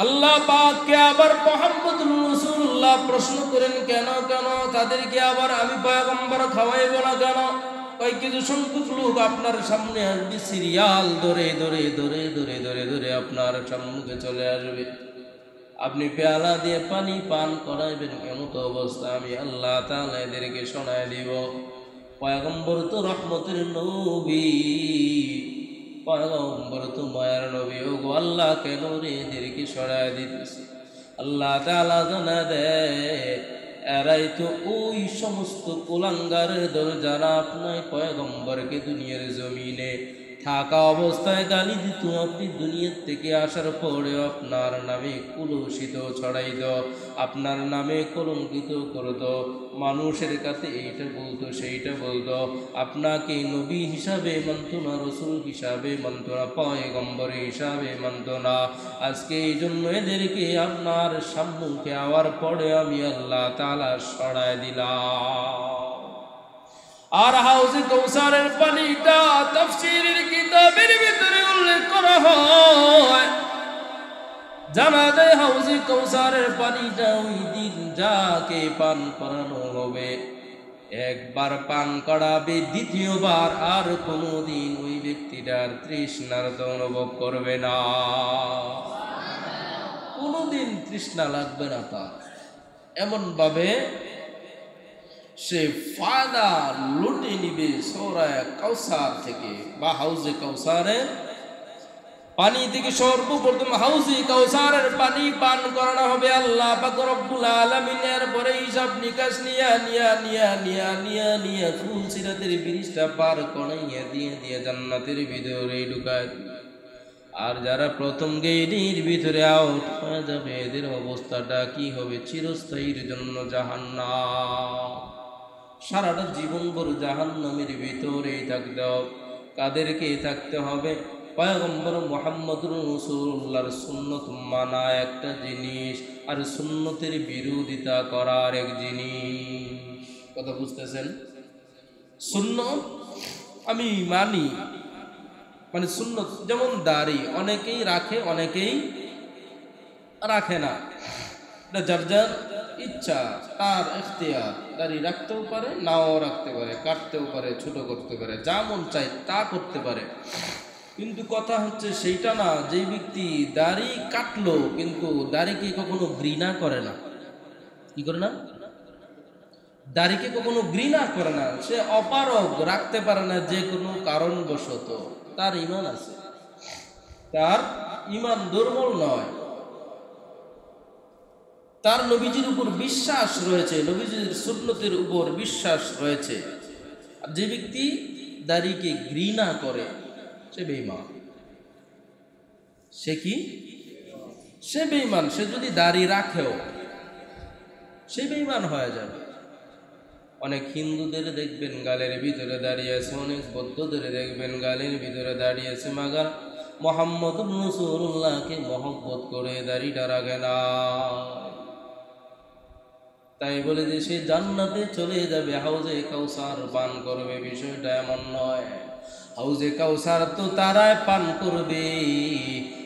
আল্লাহ পাককে আবার মুহাম্মদুর রাসূলুল্লাহ প্রশ্ন করেন, কেন কেন তাদেরকে আবার আমি পয়গম্বর খাওয়াইব না কেন? ওই কিছু সংখ্যক লোক আপনার সামনে আসবে, সিরিয়াল ধরে ধরে ধরে ধরে ধরে ধরে আপনার সম্মুখে চলে আসবে, আপনি পেয়ালা দিয়ে পানি পান করাইবেন, এমন অবস্থা আমি আল্লাহ তাআলা এদেরকে শোনায় দিব। পয়গম্বর তো রহমতের নবী, পয়গম্বর তো মায়ার নবী, ও গো আল্লাহ কেন রে এদেরকে সরায় দিতেছে? আল্লাহ তাআলা জানা দেয়, এরাই তো ওই সমস্ত কুলাঙ্গারের দল যারা আপনার পয়গম্বরকে দুনিয়ার জমিনে থাকা অবস্থায় গালি দিত, আপনি দুনিয়ার থেকে আসার পরে আপনার নামে কুলুষিত ছড়াইত, আপনার নামে কলঙ্কিত করত, মানুষের কাছে এইটা বলতো সেইটা বলতো, আপনাকে নবী হিসাবে মানত না, রসুল হিসাবে মানত না, পয়গম্বর হিসাবে মানত না। আজকে এই জন্য এদেরকে আপনার সম্মুখে আওয়ার পরে আমি আল্লাহ তাআলা সরায় দিলাম। আর হাউজে কাউসারের পানিটা তাফসীরের কিতাবের ভিতরে উল্লেখ করা হয়, জানা যায় হাউজে কাউসারের পানিটা ওই দিন যাকে পান করানো হবে, একবার পান করাবে, দ্বিতীয়বার আর কোনোদিন ওই ব্যক্তিটার তৃষ্ণার্ত অনুভব করবে না, কোনোদিন তৃষ্ণা লাগবে না তার। এমন ভাবে সে ফায়দা লুটে নিবে সূরায়ে কাউসার থেকে, বা হাউজে কাউসারের পানি থেকে। সর্বপ্রথম হাউজে কাউসারের পানি পান করানো হবে আল্লাহ পাক রব্বুল আলামিনের, পরে হিসাব নিকাশ নিয়া ফুলসিরাতের ব্রিজটা পার করাইয়া দিয়ে জান্নাতের ভিতরে ঢুকায়। আর যারা প্রথম গেটের ভিতরে আউট হয়ে যাবে, এদের অবস্থাটা কি হবে? চিরস্থায়ীর জন্য জাহান্নাম, সারাটা জীবন ভর জাহান্নামের ভিতরেই থাকতে হবে। কাদেরকে থাকতে হবে? পয়গম্বর মুহাম্মদুর রাসূলুল্লাহর সুন্নত মানা একটা জিনিস, আর সুন্নতের বিরোধিতা করার এক জিনিস। কথা বুঝতেছেন? সুন্নত আমি মানি, মানে সুন্নত যেমন দাড়ি অনেকেই রাখে অনেকেই রাখে না, এটা যার যার ইচ্ছা, তার ইখতিয়ার। দাড়ি রাখতেও পারে, নাও রাখতে পারে, কাটতেও পারে, ছোট করতে পারে, যা মন চায় তা করতে পারে। কিন্তু কথা হচ্ছে সেইটা না, যে ব্যক্তি দাড়ি কাটলো কিন্তু দাড়িকে কখনো ঘৃণা করে না, কি করে না? দাড়িকে কখনো ঘৃণা করে না, সে অপারগ, রাখতে পারে না যে কোনো কারণবশত, তার ঈমান আছে, তার ঈমান দুর্বল নয়, তার নবীজির উপর বিশ্বাস রয়েছে, নবীজির সুন্নতের উপর বিশ্বাস রয়েছে। আর যে ব্যক্তি দাড়িকে ঘৃণা করে সে বেঈমান। সে কি? সে বেঈমান। সে যদি দাড়ি রাখেও সে বেঈমান হয়ে যাবে। অনেক হিন্দুদের দেখবেন গালের ভিতরে দাঁড়িয়ে আছে, অনেক বৌদ্ধদের দেখবেন গালের ভিতরে দাঁড়িয়ে আছে, মাগার মুহাম্মদুর রাসূলুল্লাহকে মহব্বত করে দাড়িটা রাখে না। তাই বলে যে সে জান্নাতে চলে যাবে, হাউজে কাউসার পান করবে, বিষয়টা এমন নয়। হাউজে কাউসার তো তারাই পান করবে,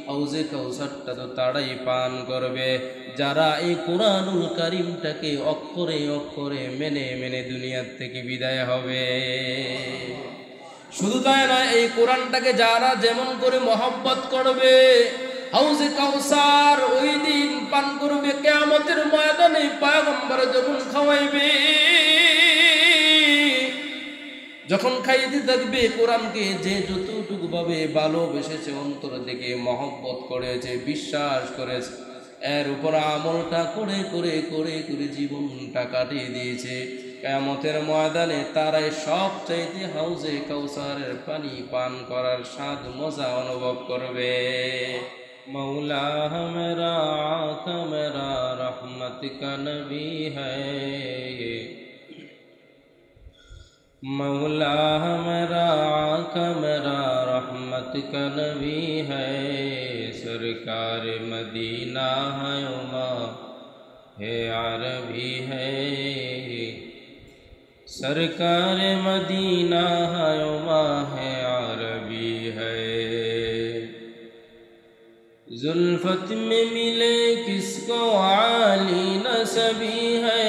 হাউজে কাউসারটা তো তারাই পান করবে যারা এই কোরআনুল কারীমটাকে অক্ষরে অক্ষরে মেনে মেনে দুনিয়ার থেকে বিদায় হবে। শুধু তাই না, এই কোরআনটাকে যারা যেমন করে মহব্বত করবে, হাউজে কাউসার ওই দিন পান করবে, কিয়ামতের ময়দানে পয়গম্বর যখন খাওয়াইবে, যখন খাইতে থাকবে কোরআনকে, যে যতটুকু ভাবে ভালোবেসেছে, অন্তর থেকে মহব্বত করেছে, বিশ্বাস করেছে, এর উপর আমলটা করে করে করে করে জীবনটা কাটিয়ে দিয়েছে, কিয়ামতের ময়দানে তারাই সব চাইতে হাউজে কাউসারের পানি পান করার স্বাদ মজা অনুভব করবে। मौला मेरा आका मेरा रहमत का नबी है, मौला मेरा आका मेरा रहमत का नबी है, सरकार मदीना है उमा है अरबी है, सरकार मदीना है उमा है अरबी है, जुल्फत में मिले किसको आली नसबी है,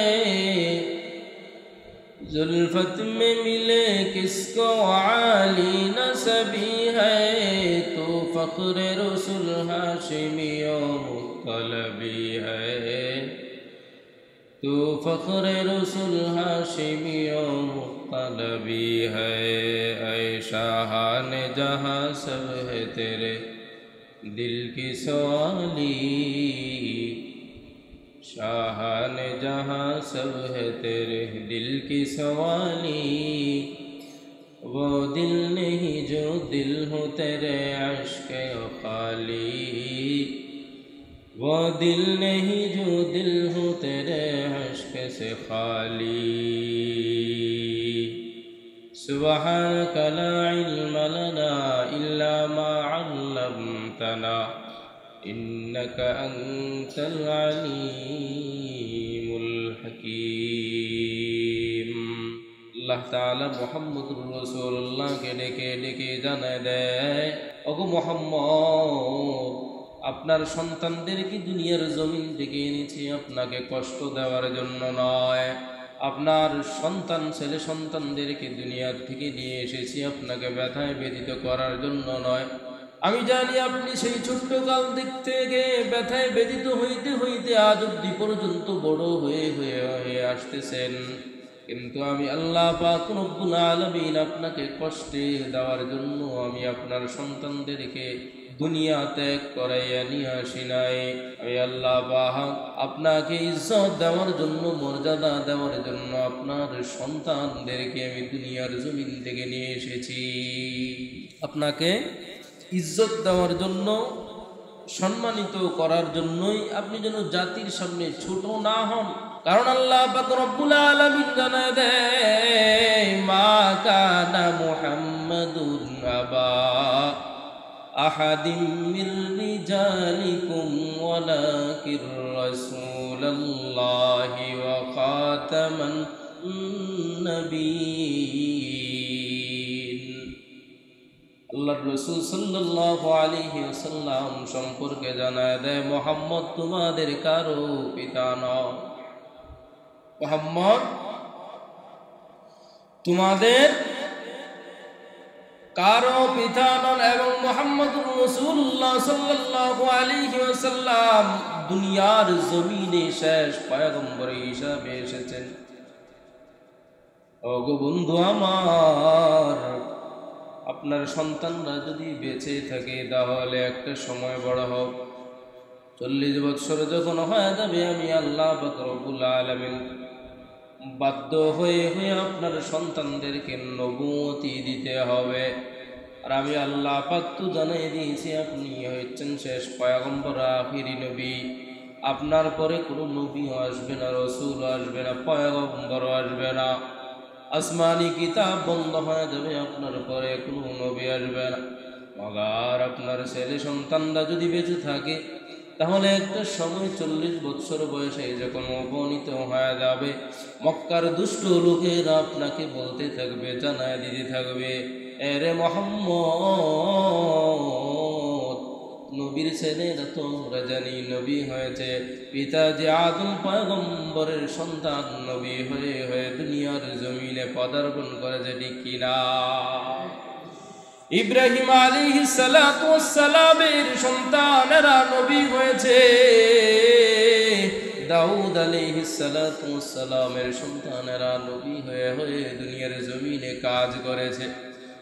जुल्फत में मिले किसको आली नसबी है, तो फ़ख्र रसूल हाशिमियों मुत्तलबी है, तो फ़ख्र रसूल हाशिमियों मुत्तलबी है। ऐ शाहान जहाँ सब है तेरे दिल की सवाली, शाहान जहाँ सब है तेरे दिल की सवाली, वो दिल नहीं जो दिल हो तेरे अश्क खाली, वो दिल नहीं जो दिल हो तेरे अश्क से खाली। सुब्हानक ला इल्म लना इल्ला मा अल्लमतना इन्नक अंतल अलीमुल हकीम। अल्लाह ताला मुहम्मदुर रसूलुल्लाह के डेके डेके জানায় দেয়, ওগো মুহাম্মদ, আপনার সন্তানদেরকে দুনিয়ার জমিন থেকে এনেছি আপনাকে কষ্ট দেওয়ার জন্য নয়, আপনার সন্তান ছেলে সন্তানদেরকে দুনিয়ার থেকে নিয়ে এসেছি আপনাকে ব্যথায় ব্যথিত করার জন্য নয়। আমি জানি আপনি সেই ছোট্ট কাল দিক থেকে ব্যথায় ব্যথিত হইতে হইতে আজ অবধি পর্যন্ত বড় হয়ে হয়ে হয়ে আসতেছেন, কিন্তু আমি আল্লাহ পাক রব্বুল আলামিন আপনাকে কষ্টে দেওয়ার জন্য আমি আপনার সন্তানদেরকে দুনিয়া ত্যাগ করাইয়া নিয়ে আসি নাই। আমি আল্লাহ পাক আপনাকে ইজ্জত দেওয়ার জন্য, মর্যাদা দেওয়ার জন্য আপনার সন্তানদেরকে আমি দুনিয়ার জমিন থেকে নিয়ে এসেছি, আপনাকে ইজ্জত দেওয়ার জন্য, সম্মানিত করার জন্যই, আপনি যেন জাতির সামনে ছোট না হন। কারণ আল্লাহ পাক রব্বুল আলামিন জানায় দেয়, মা কানা মুহাম্মাদুন আবা আহাদিম মির রিজালিকুম ওয়ালাকির রাসূলুল্লাহি ওয়া খাতামান নবিয়্যিন। আল্লাহর রাসূল সাল্লাল্লাহু আলাইহি ওয়াসাল্লাম সম্পর্কে জানায় দেয়, মুহাম্মদ তোমাদের কারো পিতা নয়, মুহাম্মদ তোমাদের কারো পিতা নন, এবং মুহাম্মদুর রাসূলুল্লাহ সাল্লাল্লাহু আলাইহি ওয়াসাল্লাম দুনিয়ার জমিনে শেষ পয়গম্বর হিসাবে এসেছেন। ওগো বন্ধু আমার, আপনার সন্তানরা যদি বেঁচে থাকে তাহলে একটা সময় বড় হোক, 40 বছর যখন হয়ে যাবে আমি আল্লাহ পাক রব্বুল আলামিন বাধ্য হয়ে হয়ে আপনার সন্তানদেরকে নবুয়তি দিতে হবে। আর আমি আল্লাহ পাক তো জানাই দিয়েছি আপনি হচ্ছেন শেষ পয়গম্বর, আখিরি নবী, আপনার পরে কোনো নবী আসবে না, রসুল আসবে না, পয়গম্বর আসবে না, আসমানি কিতাব বন্ধ হয়ে যাবে, আপনার পরে কোনো নবী আসবে না। মগার আপনার ছেলে সন্তানরা যদি বেঁচে থাকে তাহলে একটা সময় 40 বছর বয়সে যখন উপনীত হয়ে যাবে, মক্কার দুষ্ট লোকেরা আপনাকে বলতে থাকবে, জানায় দিতে থাকবে, এরে মুহাম্মদ, নবীর ছেলেরা তো আমরা জানি নবী হয়েছে, পিতাজি আদম পয়গম্বরের সন্তান নবী হয়ে হয়ে দুনিয়ার জমিনে পদার্পণ করেছে, ঠিক কিনা? ইব্রাহিম আলাইহিস সালাতু ওয়াস সালামের সন্তানেরা নবী হয়েছে, দাউদ আলাইহিস সালাতু ওয়াস সালামের সন্তানেরা নবী হয়ে হয়ে দুনিয়ার জমিনে কাজ করেছে।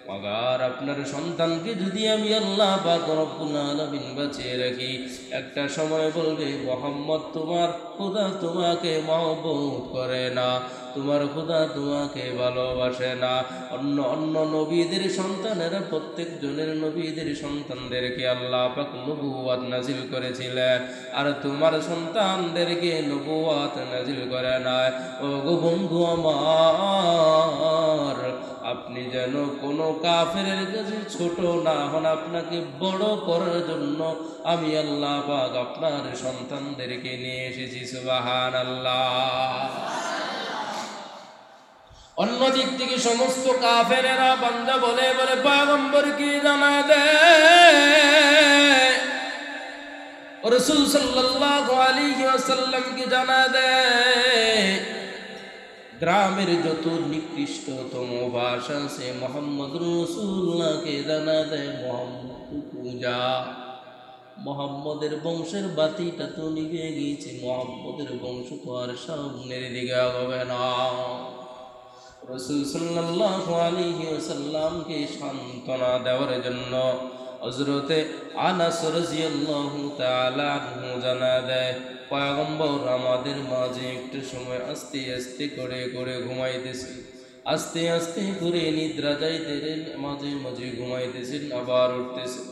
মগার আপনার সন্তানকে যদি আমি আল্লাহ পাক রব্বুল আলামিন বাঁচিয়ে রাখি, একটা সময় বলবে, মুহাম্মদ তোমার খোদা তোমাকে মহব্বত করে না, তোমার খোদা তোমাকে ভালোবাসে না। অন্য অন্য নবীদের সন্তানেরা প্রত্যেকজনের নবীদের সন্তানদেরকে আল্লাহ পাক নবুয়ত নাজিল করেছিলেন, আর তোমার সন্তানদেরকে নবুয়ত নাজিল করে না। ওগো বন্ধু আমার, আপনি যেন কোনো কাফেরের কাছে ছোট না হন, আপনাকে বড় করার জন্য আমি আল্লাহ পাক আপনার সন্তানদেরকে নিয়ে এসেছি। সুবহানাল্লাহ। অন্য দিক থেকে সমস্ত কাফেরেরা বান্দা বলে বলে পয়গম্বরকে জানায় দেয়, রাসূল সাল্লাল্লাহু আলাইহি ওয়াসাল্লামকে জানা দেয় গ্রামের যত নিকৃষ্টতম ভাষা সে মুহাম্মদুর রাসূলুল্লাহকে জানা দেয় মুহাম্মদ পূজা, মুহাম্মদের বংশের বাতিটা তো নিভে গিয়েছে, মুহাম্মদের বংশ তো আর সামনের দিকে হবে না। রাসূল সাল্লাল্লাহু আলাইহি ওয়াসাল্লামকে সান্ত্বনা দেওয়ার জন্য হযরতে আনাস রাদিয়াল্লাহু তাআলা আনহু জানা দেয় পয়গম্বর আমাদের মাঝে একটু সময় আস্তে আস্তে করে ঘুমাইতেছে, আস্তে আস্তে করে নিদ্রা যাইতেন, মাঝে মাঝে ঘুমাইতেছেন আবার উঠতেছেন।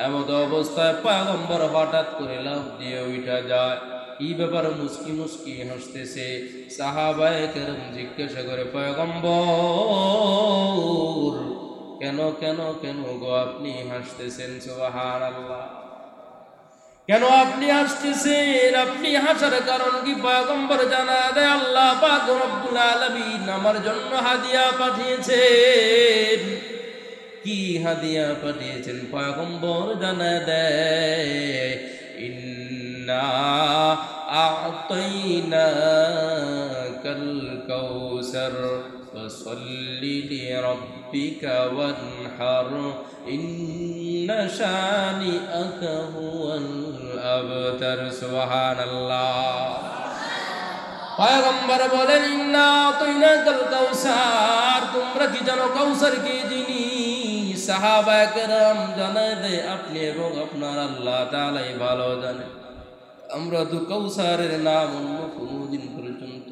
এমন অবস্থায় পয়গম্বর হঠাৎ করে লাফ দিয়ে উঠা যায়। এই ব্যাপার মুস্কি মুস্কি হাসতেছে। সাহাবায়ে কেরাম জিজ্ঞাসা করে পয়গম্বর কেন কেন কেন গো আপনি হাসতেছেন? সুবহানাল্লাহ, কেন আপনি হাসতেছেন? আপনি হাসার কারণ কি? পয়গম্বর জানা দেয় আল্লাহ পাক রব্বুল আলামিন আমার জন্য হাদিয়া পাঠিয়েছেন। কি হাদিয়া পাঠিয়েছেন? পয়গম্বর জানা দেয় ইন্না আ'তাইনাকাল কাউসার ফাসাল্লি লিরাব্বিকা ওয়ানহার ইন্না শানিআকা হুয়াল আবতার। সুবহানাল্লাহ। পয়গম্বর বলেন ইন্না আ'তাইনাকাল কাউসার, তোমরা কি জানো কাউসার কি জিনিস? সাহাবায়ে কেরাম জানায় দেয় আপনি এবং আপনার আল্লাহ তাআলাই ভালো জানেন। আমরা তো কাউসারের নাম অন্য কোনদিন পর্যন্ত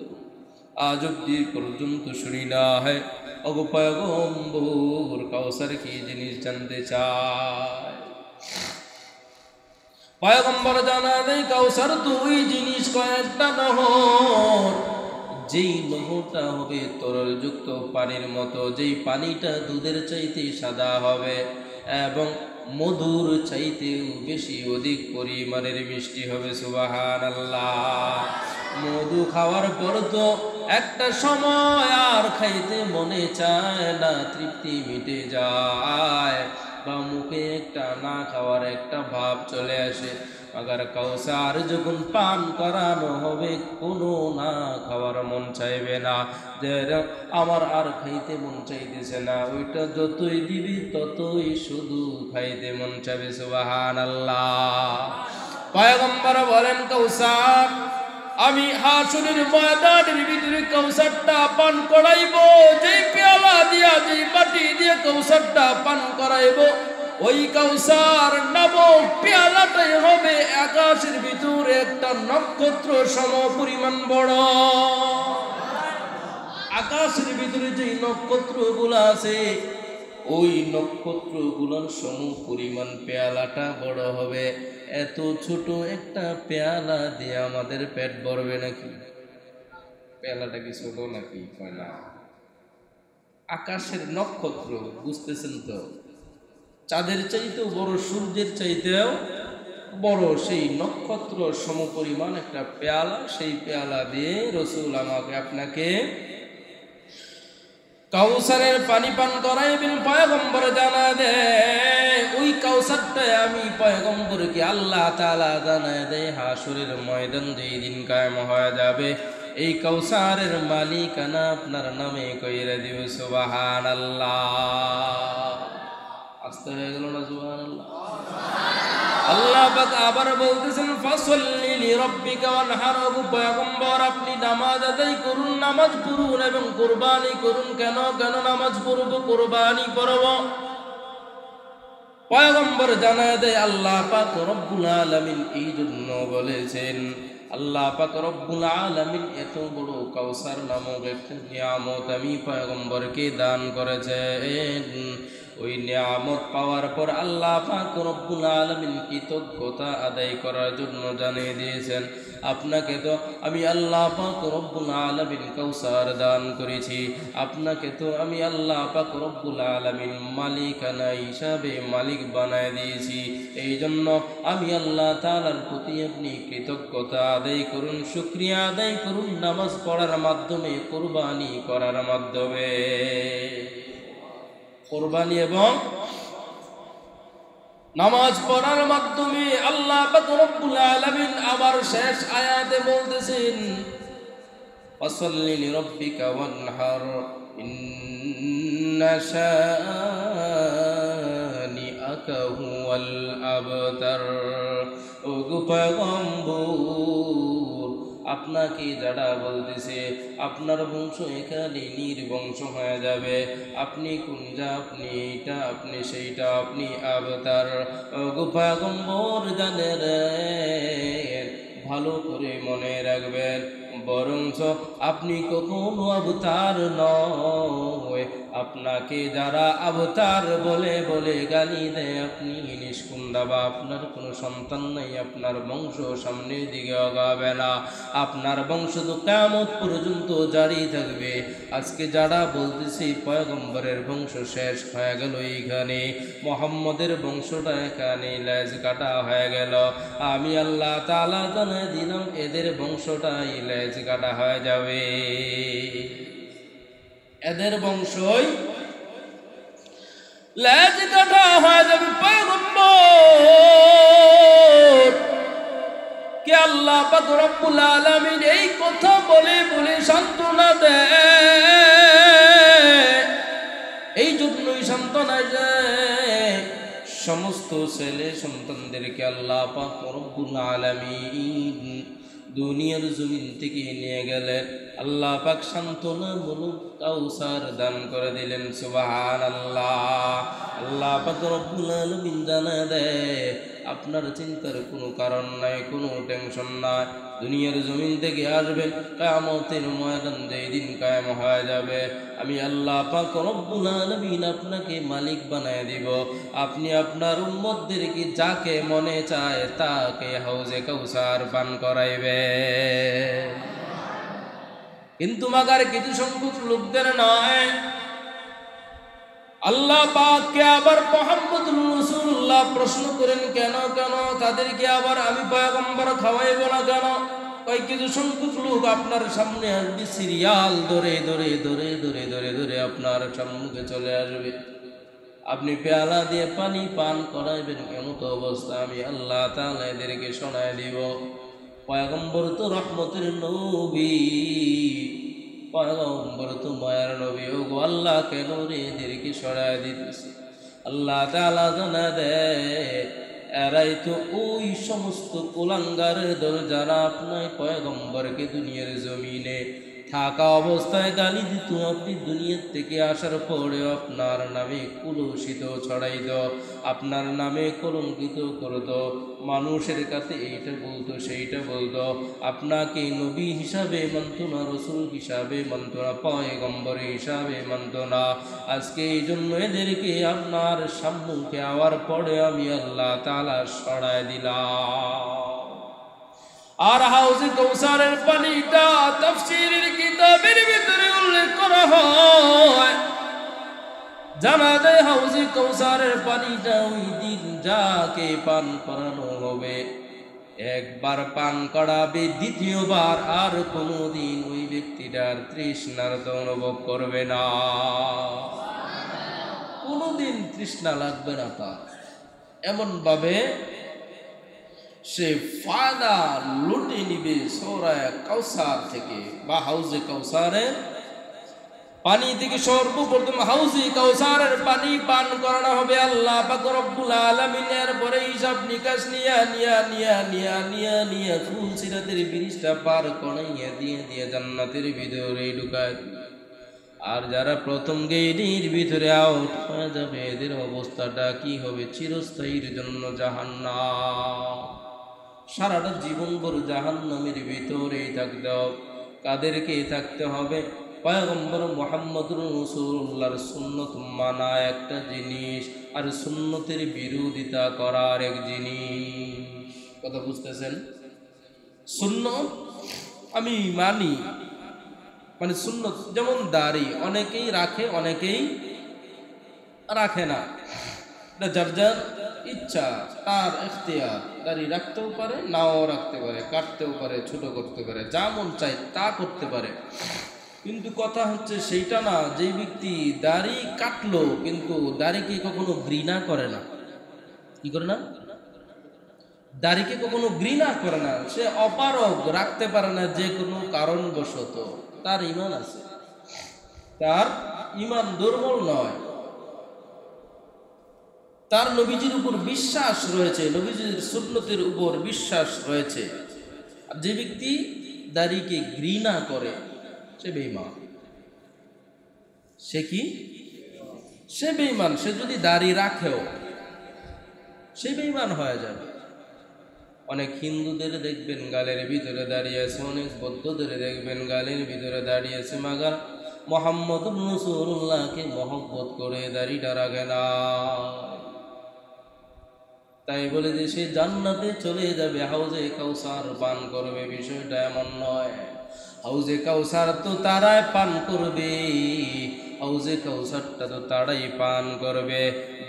আজ অব্দি পর্যন্ত শুনি না। হয় ওগো পয়গম্বর কাউসার কি জিনিস জানতে চায়? পয়গম্বর জানা দেয় কাউসার তো ওই জিনিস কয়েকটা নহর, যেই নহরটা হবে তরলযুক্ত পানির মতো, যেই পানিটা দুধের চাইতে সাদা হবে এবং মধুর চাইতেও বেশি অধিক পরিমাণের মিষ্টি হবে। সুবহানাল্লাহ। মধু খাওয়ার পর তো একটা সময় আর খাইতে মনে চায় না, তৃপ্তি মিটে যায় বা মুখে একটা না খাওয়ার একটা ভাব চলে আসে। আগার কাউসার যখন পান করানো হবে কোনো না খাওয়ার মন চাইবে না, যে আমার আর খাইতে মন চাইতেছে না, ওইটা যতই দিবি ততই শুধু খাইতে মন চাইবে। সুবহানাল্লাহ। পয়গম্বর বলেন কাউসার আমি হাসরের ময়দানের ভিতরে কাউসারটা পান করাইবো, যেই পেয়ালা দিয়া যেই বাটি দিয়ে কাউসারটা পান করাইবো ওই কাউসার নামক পেয়ালাটাই হবে আকাশের ভিতরে একটা নক্ষত্র সম পরিমাণ বড়। আকাশের ভিতরে যেই নক্ষত্রগুলো আছে ওই নক্ষত্রগুলোর সম পরিমাণ পেয়ালাটা বড় হবে। এত ছোট একটা পেয়ালা দিয়ে আমাদের পেট ভরবে নাকি? পেয়ালাটা কি ছোট নাকি? না, আকাশের নক্ষত্র, বুঝতেছেন তো? চাঁদের চাইতেও বড়, সূর্যের চাইতেও বড় সেই নক্ষত্র সমপরিমাণ একটা পেয়ালা, সেই পেয়ালা দিয়ে রাসূল আমাকে আপনাকে কাউসারের পানি পান করাইবেন। পয়গম্বর জানা দেয় ওই কাউসারটাই আমি পয়গম্বরকে আল্লাহ তাআলা জানায় দেয় হাসরের ময়দান যেই দিন কায়েম হয়ে যাবে এই কাউসারের মালিকানা আপনার নামে কইরা দিও। সুবহানাল্লাহ। আস্তে হয়ে গেল না? সুবহানাল্লাহ। আল্লাহ পাক আবার বলতেছেন ফাসাল্লি লিরাব্বিকা ওয়ানহার, পয়গম্বর আপনি নামাজ আদায় করুন, নামাজ পড়ুন এবং কুরবানি করুন। কেন কেন নামাজ পড়ব, কুরবানি করব? পয়গম্বর জানায় দেয় আল্লাহ পাক রব্বুল আলামিন এই জন্য বলেছেন, আল্লাহ পাক রব্বুল আলামিন এত বড় কাউসার নামক একটা নিয়ামত আমি পয়গম্বরকে দান করেছেন। ওই নিয়ামত পাওয়ার পর আল্লাহ পাক রব্বুল আলামিন কৃতজ্ঞতা আদায় করার জন্য জানিয়ে দিয়েছেন আপনাকে তো আমি আল্লাহ পাক রব্বুল আলামিন কাউসার দান করেছি, আপনাকে তো আমি আল্লাহ পাক রব্বুল আলামিন মালিকানা হিসাবে মালিক বানায় দিয়েছি। এই জন্য আমি আল্লাহ তাআলার প্রতি আপনি কৃতজ্ঞতা আদায় করুন, শুকরিয়া আদায় করুন নামাজ পড়ার মাধ্যমে, কুরবানি করার মাধ্যমে। কোরবানি এবং নামাজ পড়ার মাধ্যমে আল্লাহ পাক রব্বুল আলামিন আবার শেষ আয়াতে বলতেছেন ফাসাল্লি লিরাব্বিকা ওয়ানহার ইন্না শানিআকা হুয়াল আবতার। ও গো পয়গম্বর, আপনাকে যারা বলতেছে আপনার বংশ এখানে নির্বংশ হয়ে যাবে, আপনি কুঞ্জা, আপনি এইটা, আপনি সেইটা, আপনি আবতার। ও গো পয়গম্বর, জানেন, ভালো করে মনে রাখবেন, বরঞ্চ আপনি কখনো অবতার নয়। আপনাকে যারা অবতার বলে বলে গালি দেয়, আপনি নিষ্কুন্দা বা আপনার কোনো সন্তান নাই, আপনার বংশ সামনের দিকে আগাবে না, আপনার বংশ তো কিয়ামত পর্যন্ত জারি থাকবে। আজকে যারা বলতেছে পয়গম্বরের বংশ শেষ হয়ে গেল, এইখানে মুহাম্মদের বংশটা এখানে লেজ কাটা হয়ে গেল, আমি আল্লাহ তাআলা জানিয়ে দিলাম এদের বংশটাই লেজ কাটা হয়ে যাবে, এদের বংশই লেজ কাটা হয়ে যাবে। পয়গম্বর কে আল্লাহ পাক রব্বুল আলামিন এই কথা বলে বলে সান্ত্বনা দেয়। এই জন্যই সান্ত্বনা যায় সমস্ত ছেলে সন্তানদেরকে আল্লাহ পাক রব্বুল আলামিন দুনিয়ার জমিন থেকে নিয়ে গেলেন, আল্লাহ পাক সান্ত্বনামূলক কাউসার দান করে দিলেন। সুবহানাল্লাহ। আল্লাহ পাক রব্বুল আলামিন জানা দেয় আপনার চিন্তার কোনো কারণ নাই, কোনো টেনশন নাই। দুনিয়ার জমিন থেকে আসবেন, কিয়ামতের ময়দান যেই দিন কায়েম হয়ে যাবে, আমি আল্লাহ পাক রব্বুল আলামিন আপনাকে মালিক বানায় দিব। আপনি আপনার উম্মতদেরকে যাকে মনে চায় তাকে হাউজে কাউসার পান করাইবে। কিন্তু মাগার কিছু সংখ্যক লোকদের নয়। আল্লাহ পাককে আবার মুহাম্মদুর রাসূলুল্লাহ প্রশ্ন করেন, কেন কেন তাদেরকে আবার আমি পয়গম্বর খাওয়াইব না কেন? ওই কিছু সংখ্যক লোক আপনার সামনে আসবে, সিরিয়াল ধরে ধরে ধরে ধরে ধরে ধরে আপনার সম্মুখে চলে আসবে, আপনি পেয়ালা দিয়ে পানি পান করাইবেন, এমত অবস্থা আমি আল্লাহ তাআলা এদেরকে শোনায় দিব। পয়গম্বর তো রহমতের নবী, পয়গম্বর তো মায়ার নবী, ও গো আল্লাহ কেন রে এদেরকে সরায় দিতেছে? আল্লাহ তাআলা জানা দেয় এরাই তো ওই সমস্ত কুলাঙ্গারের দল যারা আপনার পয়গম্বরকে দুনিয়ার জমিনে থাকা অবস্থায় গালি দিত। আপনি দুনিয়ার থেকে আসার পরে আপনার নামে কুলুষিত ছড়াইত, আপনার নামে কলঙ্কিত করত, মানুষের কাছে এইটা বলতো সেইটা বলতো, আপনাকে নবী হিসাবে মানত না, রসুল হিসাবে মানত না, পয়গম্বর হিসাবে মানত না। আজকে এই জন্য এদেরকে আপনার সম্মুখে আওয়ার পরে আমি আল্লাহ তাআলা সরায় দিলাম। আর হাউজে কাউসারের পানিটা তাফসীরের কিতাবের ভিতরে উল্লেখ করা হয়, জানা যায় হাউজে কাউসারের পানিটা ওই দিন যাকে পান করানো হবে, একবার পান করাবে, দ্বিতীয়বার আর কোনোদিন ওই ব্যক্তিটার তৃষ্ণার অনুভব করবে না, কোনোদিন তৃষ্ণা লাগবে না তার। এমন ভাবে সে ফায়দা লুটে নিবে সৌরায় কাউসার থেকে বা হাউজে কাউসারের পানি থেকে। সর্বপ্রথম হাউজে কাউসারের পানি পান করানো হবে আল্লাহ পাক রব্বুল আলামিনের, পরে হিসাব নিকাশ নিয়া ফুল সিরাতের ব্রিজটা পার করাইয়া দিয়ে জান্নাতের ভিতরে ঢুকায়। আর যারা প্রথম গেটের ভিতরে আউট হয়ে যাবে এদের অবস্থাটা কি হবে? চিরস্থায়ীর জন্য জাহান্নাম, সারাটা জীবন ভর জাহান্নামের ভিতরেই থাকতে হবে। কাদেরকে থাকতে হবে? পয়গম্বর মুহাম্মদুর রাসূলুল্লাহর সুন্নত মানা একটা জিনিস, আর সুন্নতের বিরোধিতা করার এক জিনিস। কথা বুঝতেছেন? সুন্নত আমি মানি, মানে সুন্নত যেমন দাড়ি অনেকেই রাখে অনেকেই রাখে না, যার যার ইচ্ছা, তার ইখতিয়ার। দাড়ি রাখতেও পারে, নাও রাখতে পারে, কাটতেও পারে, ছোট করতে পারে, যা মন চায় তা করতে পারে। কিন্তু কথা হচ্ছে সেইটা না, যে ব্যক্তি দাড়ি কাটলো কিন্তু দাড়িকে কখনো ঘৃণা করে না, কি করে না? দাড়িকে কখনো ঘৃণা করে না, সে অপারগ, রাখতে পারে না যে কোনো কারণবশত, তার ঈমান আছে, তার ঈমান দুর্বল নয়, তার নবীজির উপর বিশ্বাস রয়েছে, নবীজির সুন্নতের উপর বিশ্বাস রয়েছে। আর যে ব্যক্তি দাড়িকে ঘৃণা করে সে বেঈমান। সে কি? সে বেঈমান। সে যদি দাড়ি রাখেও সে বেঈমান হয়ে যাবে। অনেক হিন্দুদের দেখবেন গালের ভিতরে দাঁড়িয়ে আছে, অনেক বৌদ্ধদের দেখবেন গালের ভিতরে দাঁড়িয়ে আছে, মাগার মুহাম্মদ রাসূলুল্লাহকে মহব্বত করে দাড়িটা রাখে না। তাই বলে যে সে জান্নাতে চলে যাবে, হাউজে কাউসার পান করবে, বিষয়টা এমন নয়। হাউজে কাউসার তো তারাই পান করবে, হাউজে কাউসারটা তো তারাই পান করবে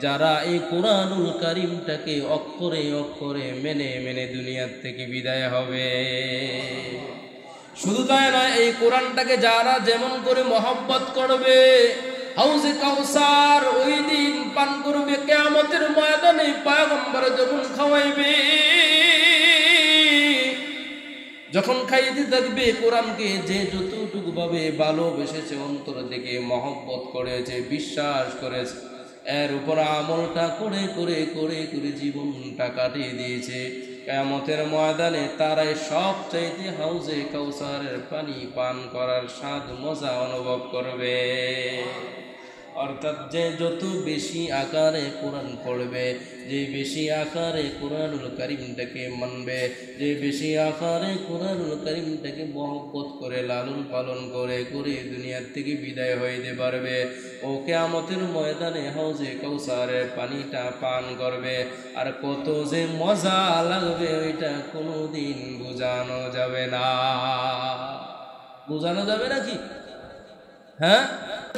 যারা এই কোরআনুল কারীমটাকে অক্ষরে অক্ষরে মেনে মেনে দুনিয়ার থেকে বিদায় হবে। শুধু তাই নয়, এই কোরআনটাকে যারা যেমন করে মহব্বত করবে, হাউজে কাউসার ওই দিন পান করবে, কিয়ামতের ময়দানে পয়গম্বর যখন খাওয়াইবে, যখন খাইতে থাকবে কোরআনকে যে যতটুকু ভাবে ভালোবেসেছে, অন্তর থেকে মহব্বত করেছে, বিশ্বাস করেছে, এর উপর আমলটা করে করে করে করে জীবনটা কাটিয়ে দিয়েছে, কিয়ামতের ময়দানে তারাই সব চাইতে হাউজে কাউসারের পানি পান করার স্বাদ মজা অনুভব করবে। অর্থাৎ যে যত বেশি আকারে কোরআন পড়বে, যে বেশি আকারে কোরআনুল কারীমটাকে মানবে, যে বেশি আকারে কোরআনুল কারীমটাকে মহব্বত করে লালন পালন করে করে দুনিয়ার থেকে বিদায় হইতে পারবে, ও কিয়ামতের ময়দানে হাউজে কাউসারের পানিটা পান করবে। আর কত যে মজা লাগবে ওইটা কোনোদিন বোঝানো যাবে না। বোঝানো যাবে নাকি? হ্যাঁ,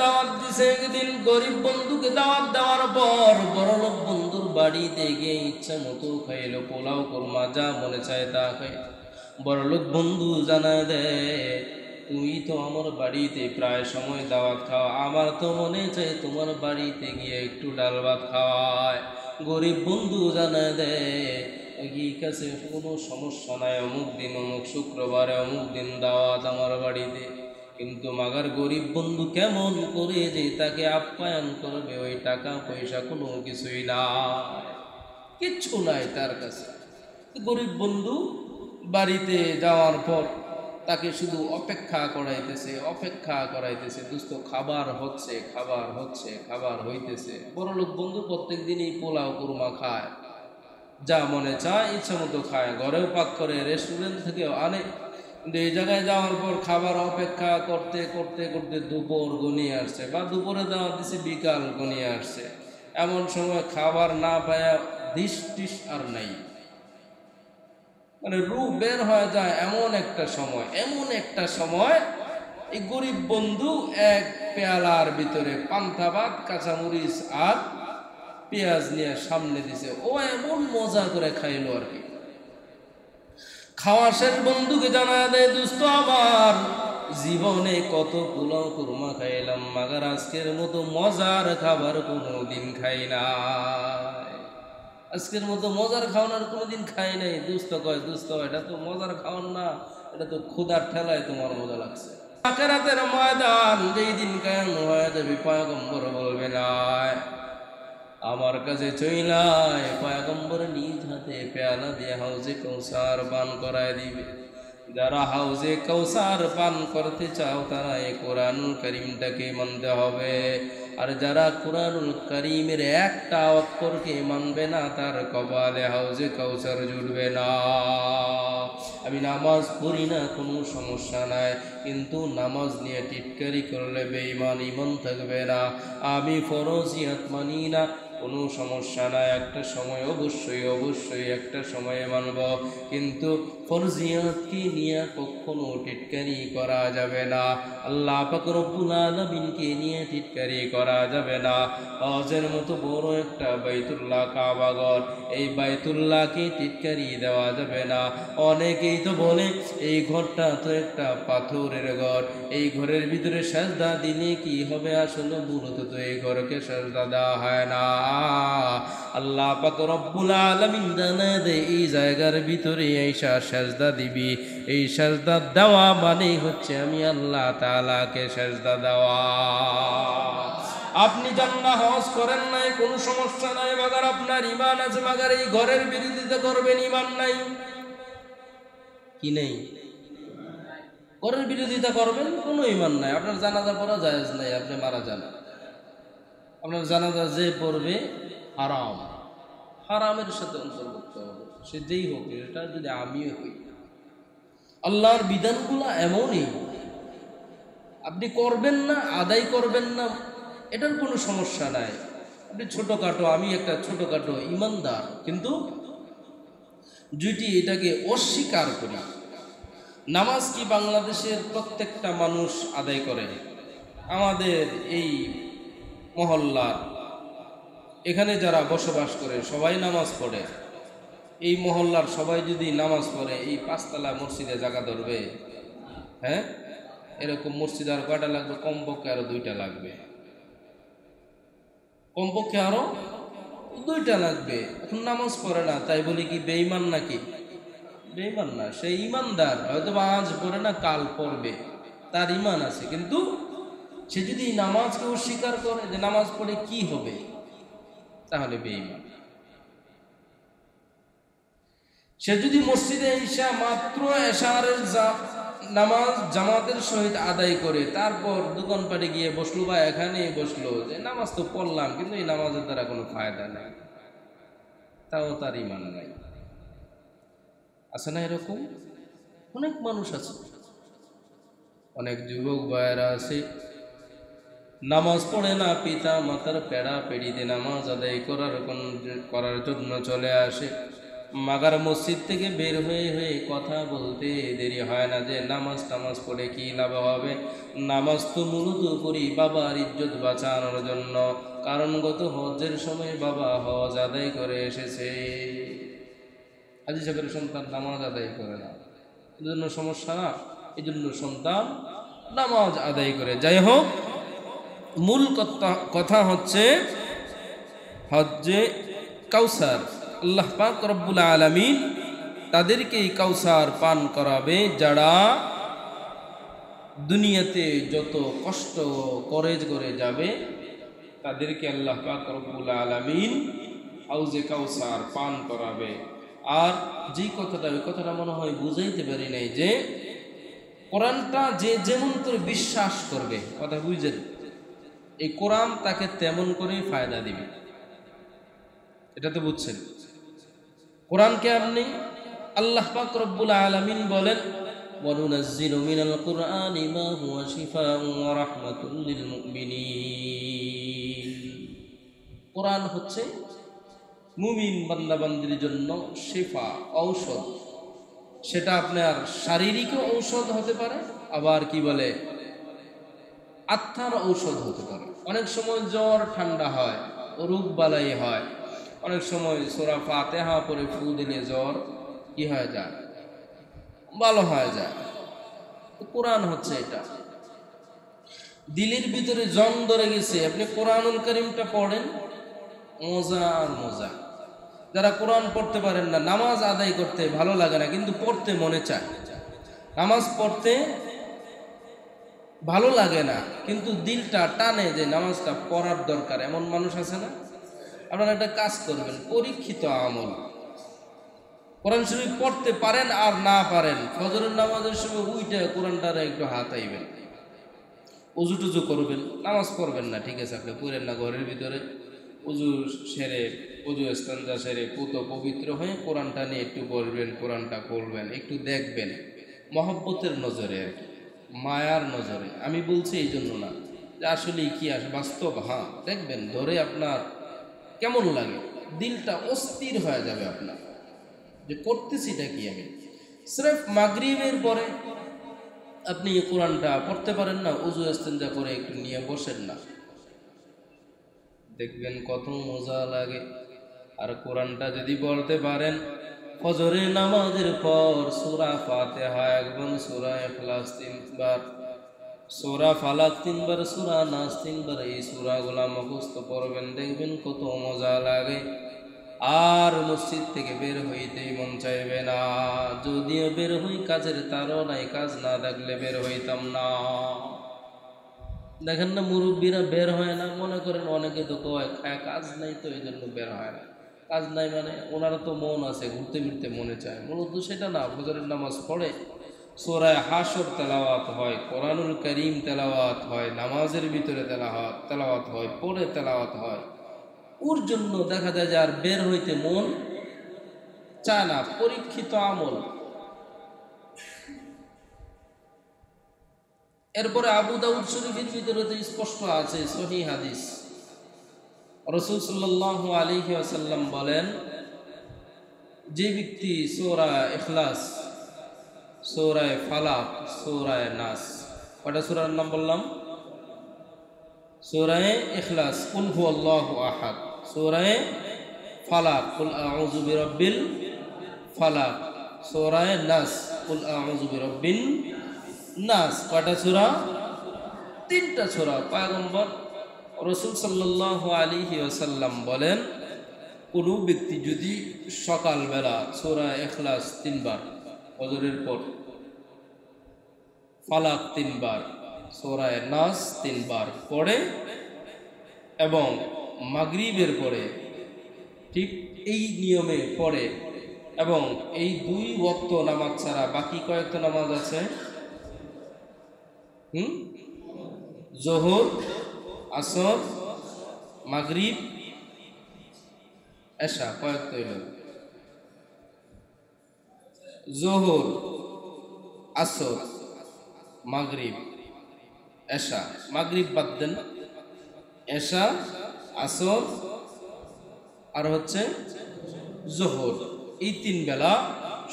দাওয়াত দিছে একদিন গরিব বন্ধুকে, দাওয়াত দেওয়ার পর বড়লোক বন্ধুর বাড়িতে গিয়ে ইচ্ছা মতো খাইলো, পোলাও কোরমা যা মনে চায় তা খাই। বড়লোক বন্ধু জানায় দেয়, তুমি তো আমার বাড়িতে প্রায় সময় দাওয়াত খাও, আমার তো মনে চায় তোমার বাড়িতে গিয়ে একটু ডাল ভাত খাওয়ায়। গরিব বন্ধু জানায় দেয়, ঠিক আছে, কোনো সমস্যা নাই, অমুক দিন অমুক শুক্রবারে অমুক দিন দাওয়াত আমার বাড়িতে। কিন্তু মাগার গরিব বন্ধু কেমন করে যে তাকে আপ্যায়ন করবে, ওই টাকা পয়সা কোনো কিছুই নাই, কিচ্ছু নাই তার কাছে। গরিব বন্ধু বাড়িতে যাওয়ার পর তাকে শুধু অপেক্ষা করাইতেছে, দুস্থ খাবার হচ্ছে, খাবার হচ্ছে, খাবার হইতেছে। বড়লোক বন্ধু প্রত্যেক দিনই পোলাও কুরমা খায়, যা মনে চায় ইচ্ছা মতো খায়, ঘরেও পাক করে, রেস্টুরেন্ট থেকেও আনে। কিন্তু এই জায়গায় যাওয়ার পর খাবার অপেক্ষা করতে করতে করতে দুপুর গনিয়ে আসছে, বা দুপুরে দেওয়া দিছে বিকাল গনিয়ে আসছে। এমন সময় খাবার না পায়া দিশ টিস আর নাই, মানে রূপ বের হয়ে যায়। এমন একটা সময় এই গরিব বন্ধু এক পেয়ালার ভিতরে পান্তা ভাত, কাঁচামরিচ আর পেঁয়াজ নিয়ে সামনে দিছে, ও এমন মজা করে খাইলো আর কি। খাওয়া শেষ বন্ধুকে জানা দেয়, দোস্ত আমার জীবনে কত পোলাও কুরমা খাইলাম, মাগার আজকের মতো মজার খাবার কোনোদিন খাই নাই, আজকের মতো মজার খাওয়ানোর কোনোদিন খাই নাই। দোস্ত কয়, দোস্ত এটা তো মজার খাওয়ান না, এটা তো ক্ষুধার ঠেলায় তোমার মজা লাগছে। আখিরাতের ময়দান যেই দিন কায়েম হয়ে যাবে, পয়গম্বর বলবে না আমার কাছে চইলাই, পয়গম্বর নিজ হাতে পেয়ালা দিয়ে হাউজে কাউসার পান করায় দিবে। যারা হাউজে কাউসার পান করতে চাও তারা এই কোরআনুল কারীমটাকে মানতে হবে। আর যারা কোরআনুল কারীমের একটা অক্ষরকে মানবে না, তার কপালে হাউজে কাউসার জুটবে না। আমি নামাজ পড়ি না, কোনো সমস্যা নাই, কিন্তু নামাজ নিয়ে টিটকারি করলে বেঈমান, ঈমান থাকবে না। আমি ফরজিয়াত মানি না, কোনো সমস্যা নাই, একটা সময় অবশ্যই একটা সময়ে মানব, কিন্তু ফরজিয়াতকে নিয়ে কখনো টিটকারি করা যাবে না। আল্লাহ পাক রব্বুল আলামিনকে নিয়ে টিটকারি করা যাবে না। হজের মতো বড় একটা বাইতুল্লাহ কাবাঘর, এই বাইতুল্লাহকে টিটকারি দেওয়া যাবে না। অনেকেই তো বলে এই ঘরটা তো একটা পাথরের ঘর, এই ঘরের ভিতরে সাজদা দিলে কি হবে? আসলে মূলত তো এই ঘরকে সাজদা দেওয়া হয় না। আল্লাহ পাক রব্বুল আলামিন জানা দেয় এই জায়গার ভিতরে আইসা সেজদা দিবি। এই সেজদা দেওয়া মানে হচ্ছে আমি আল্লাহ তাআলাকে সেজদা দেওয়া। আপনি জান্নাহ হজ করেন নাই, কোনো সমস্যা নাই, মাগার আপনার ঈমান আছে, মাগার এই ঘরের বিরোধিতা করবেন, ঈমান নাই কি নেই? ঘরের বিরোধিতা করবেন, কোনো ঈমান নাই। আপনার জানাজা পড়া জায়েজ নাই, আপনি মারা যান, আপনার জানাজা যে পড়বে হারাম, হারামের সাথে অন্তর্ভুক্ত হবে, সে যেই হোক, এটা যদি আমিও হই। আল্লাহর বিধানগুলো এমনই, আপনি করবেন না, আদায় করবেন না, এটার কোনো সমস্যা নাই। আপনি ছোটোখাটো, আমি একটা ছোটোখাটো ইমানদার, কিন্তু যদি এটাকে অস্বীকার করি। নামাজ কি বাংলাদেশের প্রত্যেকটা মানুষ আদায় করে? আমাদের এই মহল্লার এখানে যারা বসবাস করে সবাই নামাজ পড়ে। এই মহল্লার সবাই যদি নামাজ পড়ে, এই 5 তলা মসজিদে জায়গা ধরবে? হ্যাঁ, এরকম মসজিদ আর কয়টা লাগবে? কমপক্ষে আরো 2টা লাগবে, কমপক্ষে আরো 2টা লাগবে। এখন নামাজ পড়ে না, তাই বলি কি বেঈমান নাকি? বেঈমান না, সে ইমানদার, হয়তো আজ পড়ে না কাল পড়বে, তার ঈমান আছে। কিন্তু সে যদি নামাজকে অস্বীকার করে যে নামাজ পড়ে কি হবে, তাহলে বেঈমান। সে যদি মসজিদে এসা মাত্র এশারের নামাজ জামাতের সহিত আদায় করে তারপর দোকানপাটে গিয়ে বসলো বা এখানে বসলো, যে নামাজ তো পড়লাম কিন্তু এই নামাজের দ্বারা কোনো ফায়দা নাই, তাও তার ঈমান নাই। আছে না এরকম? অনেক মানুষ আছে, অনেক যুবক ভাইয়েরা আছে, নামাজ পড়ে না, পিতা মাতার পেড়া পেড়িতে নামাজ আদায় করার জন্য চলে আসে, মাগার মসজিদ থেকে বের হয়ে কথা বলতে দেরি হয় না যে নামাজ টামাজ পড়ে কি লাভ হবে। নামাজ তো মূলত করি বাবার ইজ্জত বাঁচানোর জন্য, কারণ গত হজের সময় বাবা হজ আদায় করে এসেছে। হাজী সাহেবের সন্তান নামাজ আদায় করে না, এই জন্য সমস্যা না, এই জন্য সন্তান নামাজ আদায় করে। যাই হোক, মূল কথা হচ্ছে হজ্জে কাউসার, আল্লাহ পাক রব্বুল আলামিন তাদেরকেই কাউসার পান করাবে যারা দুনিয়াতে যত কষ্ট করে যাবে, তাদেরকে আল্লাহ পাক রব্বুল আলামিন হাউজে কাউসার পান করাবে। আর যেই কথাটা, ওই কথাটা মনে হয় বুঝাইতে পারি নাই, যে কোরআনটা যে যেমন করে বিশ্বাস করবে, কথা বুঝছেন, এই কোরআন তাকে তেমন করে ফায়দা দিবে, এটা তো বুঝছেন। কোরআনকে আপনি, আল্লাহ পাক রব্বুল আলামিন বলেন, ওয়ানুনাজ্জিলু মিনাল কুরআনি মা হুয়া শিফাউন ওয়া রাহমাতুল লিল মুমিনিন। কোরআন হচ্ছে মুমিন বান্দাবান্দির জন্য শিফা, ঔষধ। সেটা আপনার শারীরিক ঔষধ হতে পারে, আবার কি বলে আত্মার ঔষধ হতে পারে। অনেক সময় জ্বর ঠান্ডা হয়, রোগ বালাই হয়, অনেক সময় সূরা ফাতিহা পড়ে ফু দিলে জ্বর কি হয়ে যায়, ভালো হয়ে যায়। কোরআন হচ্ছে এটা। দিলের ভিতরে জং ধরে গেছে, আপনি কোরআনুল কারীমটা পড়েন, মজা আর মজা। যারা কোরআন পড়তে পারেন না, নামাজ আদায় করতে ভালো লাগে না কিন্তু পড়তে মনে চায়, নামাজ পড়তে ভালো লাগে না কিন্তু দিলটা টানে যে নামাজটা পড়ার দরকার, এমন মানুষ আছে না? আপনারা একটা কাজ করবেন, পরীক্ষিত আমল, কোরআন শরীফ পড়তে পারেন আর না পারেন, ফজরের নামাজের সময় উইটা কোরআনটারে একটু হাতাইবেন, উজু টুজু করবেন, নামাজ পড়বেন না ঠিক আছে, আপনি পড়েন না, ঘরের ভিতরে উজু সেরে, উজু ইস্তেঞ্জা সেরে পুত পবিত্র হয়ে কোরআনটা নিয়ে একটু বলবেন, কোরআনটা পড়বেন, একটু দেখবেন, মহব্বতের নজরে আর কি, মায়ার নজরে। আমি বলছি এই জন্য না যে আসলেই কি আসে, বাস্তব। হ্যাঁ, দেখবেন ধরে আপনার কেমন লাগে, দিলটা অস্থির হয়ে যাবে আপনার, যে করতেছিটা কি আমি। সির্ফ মাগরিবের পরে আপনি কোরআনটা পড়তে পারেন না, উজু ইস্তেঞ্জা করে একটু নিয়ে বসেন না, দেখবেন কত মজা লাগে। আর কোরআনটা যদি বলতে পারেন, ফজরের নামাজের পর সূরা ফাতিহা এবং সূরা ইখলাস 3 বার, সূরা ফালাক 3 বার, সূরা নাস 3 বার, এই সূরাগুলো মুখস্থ করবেন, দেখবেন কত মজা লাগে। আর মসজিদ থেকে বের হইতেই মন চাইবে না। যদিও বের হই কাজের তারও নাই, কাজ না থাকলে বের হইতাম না। দেখেন না মুরব্বীরা বের হয় না, মনে করেন অনেকে তো কয় কাজ নাই তো এই জন্য বের হয় না। কাজ নাই মানে ওনারা তো মন আছে, ঘুরতে ফিরতে মনে চায়, মূলত সেটা না। ফজরের নামাজ পড়ে, সূরা হাশর তেলাওয়াত হয়, কোরআনুল কারীম তেলাওয়াত হয়, নামাজের ভিতরে তেলাওয়াত হয়, পড়ে তেলাওয়াত হয়। ওর জন্য দেখা যায় যে আর বের হইতে মন চায় না। পরীক্ষিত আমল। এরপরে আবু দাউদ শরীফের ভিতরে তো স্পষ্ট আছে, সহিহ হাদিস, রাসূল সাল্লাল্লাহু আলাইহি ওয়াসাল্লাম বলেন, যে ব্যক্তি সূরা ইখলাস, সূরা ফালাক, সূরা নাস, কয়টা সূরার নাম বললাম? সূরা ইখলাস কুল হুয়াল্লাহু আহাদ, সূরা ফালাক কুল আউযু বিরাব্বিল ফালাক, সূরা নাস কুল আউযু বিরাব্বিন নাস। কয়টা সূরা? 3টা সূরা। পয়গম্বর রাসূল সাল্লাল্লাহু আলাইহি ওয়াসাল্লাম বলেন, কোন ব্যক্তি যদি সকালবেলা সূরা ইখলাস 3 বার, ফজরের পর ফালাক 3 বার, সূরা নাস 3 বার পড়ে এবং মাগরিবের পরে ঠিক এই নিয়মে পড়ে, এবং এই 2 ওয়াক্ত নামাজ ছাড়া বাকি কয়েকটা নামাজ আছে, যোহর, আসর, মাগরিব, এশা, কয়েকটা হইল? যোহর, আসর, মাগরিব, এশা। মাগরিব বাদ দেন, এশা, আসর আর হচ্ছে যোহর, এই 3 বেলা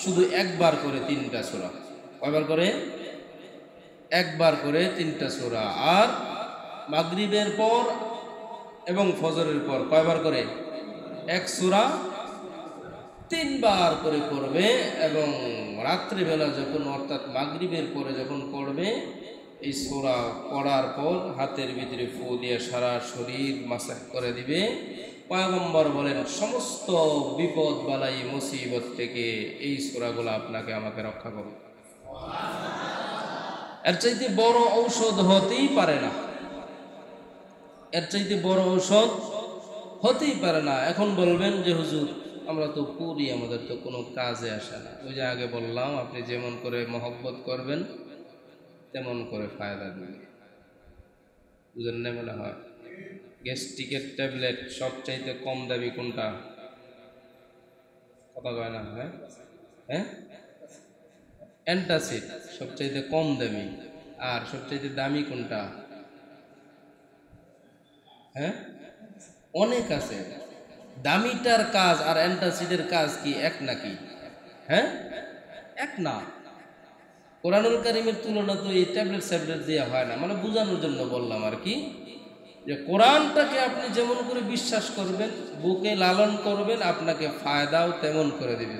শুধু একবার করে 3টা সূরা। কয়বার করে? একবার করে 3টা সূরা। আর মাগরিবের পর এবং ফজরের পর কয়বার করে? 1 সূরা 3 বার করে পড়বে, এবং রাত্রিবেলা যখন, অর্থাৎ মাগরিবের পরে যখন পড়বে, এই সূরা পড়ার পর হাতের ভিতরে ফু দিয়ে সারা শরীর মাসাজ করে দিবে। পয়গম্বর বলেন, সমস্ত বিপদ বালাই মুসিবত থেকে এই সূরাগুলো আপনাকে আমাকে রক্ষা করবে। এর চাইতে বড় ঔষধ হতেই পারে না, এর চাইতে বড় ঔষধ হতেই পারে না। এখন বলবেন যে হুজুর আমরা তো পড়ি, আমাদের তো কোনো কাজে আসে না। ওই যে আগে বললাম, আপনি যেমন করে মহব্বত করবেন তেমন করে ফায়দা দিবে। বুঝেন না মনে হয়? গ্যাস্ট্রিকের ট্যাবলেট সবচাইতে কম দামি কোনটা? কথা কয় না? হ্যাঁ, অ্যান্টাসিড সবচাইতে কম দামি। আর সবচাইতে দামি কোনটা? হ্যাঁ, অনেক আছে। দামিটার কাজ আর অ্যান্টাসিডের কাজ কি এক নাকি? হ্যাঁ, এক না। কোরআনুল কারীমের তুলনা তো এই ট্যাবলেট দেওয়া হয় না, মানে বোঝানোর জন্য বললাম আর কি, যে কোরআনটাকে আপনি যেমন করে বিশ্বাস করবেন, বুকে লালন করবেন, আপনাকে ফায়দাও তেমন করে দিবে।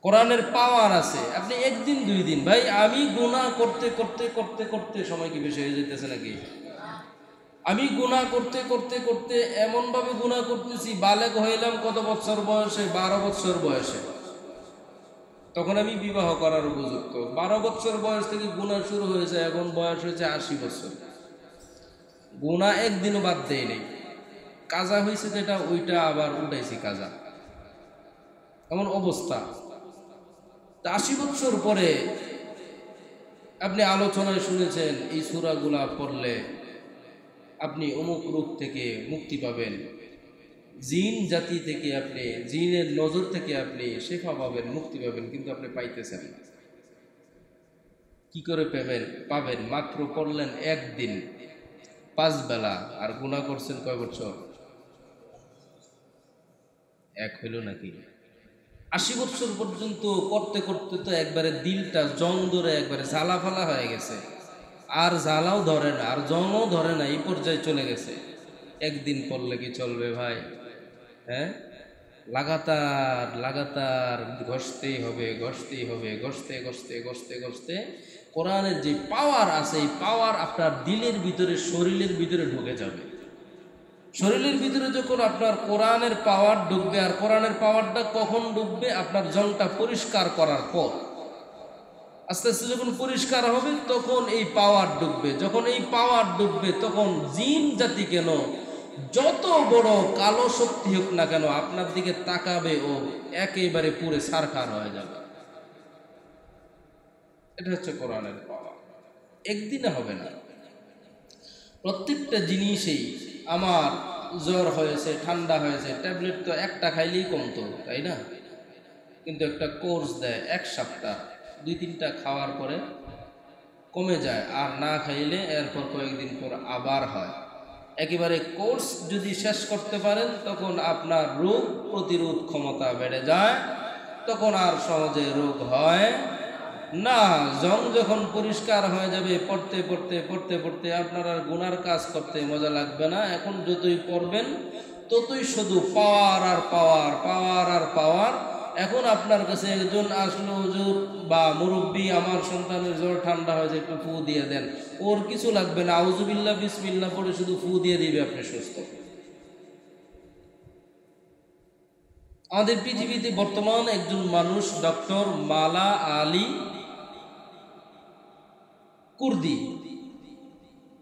কোরআনের পাওয়ার আছে। আপনি একদিন 2 দিন, ভাই আমি গুনাহ করতে করতে করতে করতে সময় কি বেশি হয়ে যেতেছে নাকি? আমি গুনাহ করতে করতে করতে এমনভাবে গুনাহ করতেছি, বালেগ হইলাম কত বছর বয়সে? 12 বছর বয়সে। তখন আমি বিবাহ করার উপযুক্ত। 12 বছর বয়স থেকে গুনাহ শুরু হয়েছে, এখন বয়স হয়েছে 80 বছর। গুনাহ একদিনও বাদ দেয় নেই। কাজা হয়েছে যেটা, ওইটা আবার উঠাইছি কাজা, এমন অবস্থা। 80 বছর পরে আপনি আলোচনায় শুনেছেন এই সূরাগুলা পড়লে আপনি অমুক রোগ থেকে মুক্তি পাবেন, জিন জাতি থেকে আপনি, জিনের নজর থেকে আপনি শেফা পাবেন, মুক্তি পাবেন, কিন্তু আপনি পাইতেছেন না। কি করে পাবেন? মাত্র পড়লেন একদিন, 5 বেলা, আর গুনাহ করছেন কয় বছর? এক হইল নাকি? 80 বছর পর্যন্ত করতে করতে তো একবারে দিলটা জং ধরে একবারে জ্বালা ফালা হয়ে গেছে, আর জ্বালাও ধরে না, আর জংও ধরে না, এই পর্যায়ে চলে গেছে। একদিন পড়লে কি চলবে ভাই? হ্যাঁ, লাগাতার লাগাতার ঘষতেই হবে, ঘষতেই হবে, ঘষতে ঘষতে ঘষতে ঘষতে কোরআনের যে পাওয়ার আছে এই পাওয়ার আপনার দিলের ভিতরে, শরীরের ভিতরে ঢুকে যাবে। শরীরের ভিতরে যখন আপনার কোরআনের পাওয়ার ঢুকবে, আর কোরআনের পাওয়ারটা কখন ঢুকবে? আপনার জংটা পরিষ্কার করার পর। আস্তে আস্তে যখন পরিষ্কার হবে তখন এই পাওয়ার ঢুকবে। যখন এই পাওয়ার ঢুকবে তখন জিন জাতি কেন, যত বড় কালো শক্তি হোক না কেন, আপনার দিকে তাকাবে ও একেবারে পুরে ছারখার হয়ে যাবে। এটা হচ্ছে কোরআনের পাওয়ার। একদিনে হবে না। প্রত্যেকটা জিনিসেই, আমার জ্বর হয়েছে, ঠান্ডা হয়েছে, ট্যাবলেট তো একটা খাইলেই কমতো, তাই না? কিন্তু একটা কোর্স দেয় 1 সপ্তাহ, 2-3টা খাওয়ার পরে কমে যায়, আর না খাইলে এরপর কয়েকদিন পর আবার হয়। একেবারে কোর্স যদি শেষ করতে পারেন তখন আপনার রোগ প্রতিরোধ ক্ষমতা বেড়ে যায়, তখন আর সহজে রোগ হয় না। জং যখন পরিষ্কার হয়ে যাবে, পড়তে পড়তে পড়তে পড়তে আপনার আর গুনার কাজ করতে মজা লাগবে না। এখন যতই পড়বেন ততই শুধু পাওয়ার আর পাওয়ার, পাওয়ার আর পাওয়ার। এখন আপনার কাছে একজন আসলো, হুজুর বা মুরব্বী, আমার সন্তানের জ্বর ঠান্ডা হয়েছে, একটু ফু দিয়ে দেন। ওর কিছু লাগবে না, আউযুবিল্লাহ বিসমিল্লাহ পড়ে শুধু ফু দিয়ে দিবে, আপনি সুস্থ। আমাদের পৃথিবীতে বর্তমান একজন মানুষ, ডক্টর মালা আলী কুর্দি,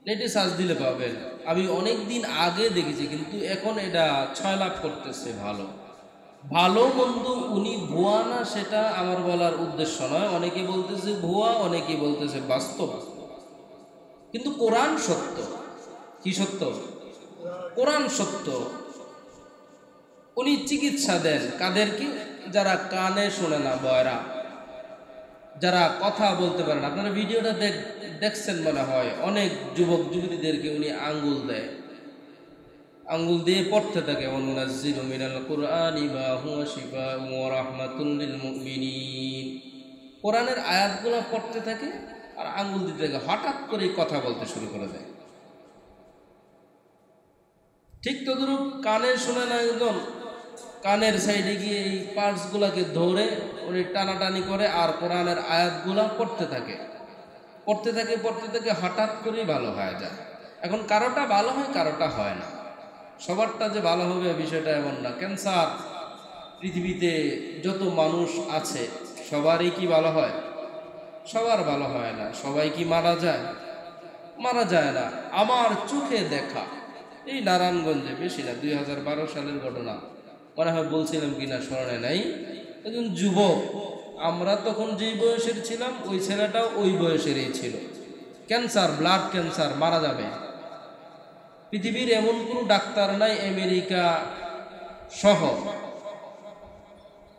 নেটে সার্চ দিলে পাবেন। আমি অনেক দিন আগে দেখেছি, কিন্তু এখন এটা 6 লাভ করতেছে। ভালো ভালো মন্দ উনি ভুয়া না সেটা আমার বলার উদ্দেশ্য নয়। অনেকে বলতেছে ভুয়া, অনেকে বলতেছে বাস্তব, কিন্তু কোরআন সত্য। কি সত্য? কোরআন সত্য। উনি চিকিৎসা দেন কাদেরকে? যারা কানে শোনে না, বয়রা, যারা কথা বলতে পারে না। আপনারা ভিডিওটা দেখছেন মনে হয়, অনেক যুবক যুবতীদেরকে উনি আঙ্গুল দেয়, আঙ্গুল দিয়ে পড়তে থাকে, ওয়ানুনাজ্জিলু মিনাল কুরআনি মা হুয়া শিফাউন ওয়া রাহমাতুল লিল মুমিনিন। কোরআনের আয়াতগুলো পড়তে থাকে আর আঙ্গুল দিতে থাকে, হঠাৎ করে কথা বলতে শুরু করে দেয়। ঠিক তদরূপ কানে শোনে না একজন, কানের সাইডে গিয়ে এই পার্টসগুলোকে ধরে উনি টানাটানি করে আর কোরআনের আয়াতগুলা পড়তে থাকে, পড়তে থাকে, পড়তে থাকে, হঠাৎ করেই ভালো হয়ে যায়। এখন কারোটা ভালো হয়, কারোটা হয় না। সবারটা যে ভালো হবে বিষয়টা এমন না। ক্যান্সার পৃথিবীতে যত মানুষ আছে সবারই কি ভালো হয়? সবার ভালো হয় না। সবাই কি মারা যায়? মারা যায় না। আমার চোখে দেখা এই নারায়ণগঞ্জে, বেশি না, 2012 সালের ঘটনা মনে হয়, বলছিলাম কিনা স্মরণে নাই। একজন যুবক, আমরা তখন যেই বয়সের ছিলাম ওই ছেলেটাও ওই বয়সেরই ছিল, ক্যান্সার, ব্লাড ক্যান্সার, মারা যাবে। পৃথিবীর এমন কোনো ডাক্তার নাই, আমেরিকা সহ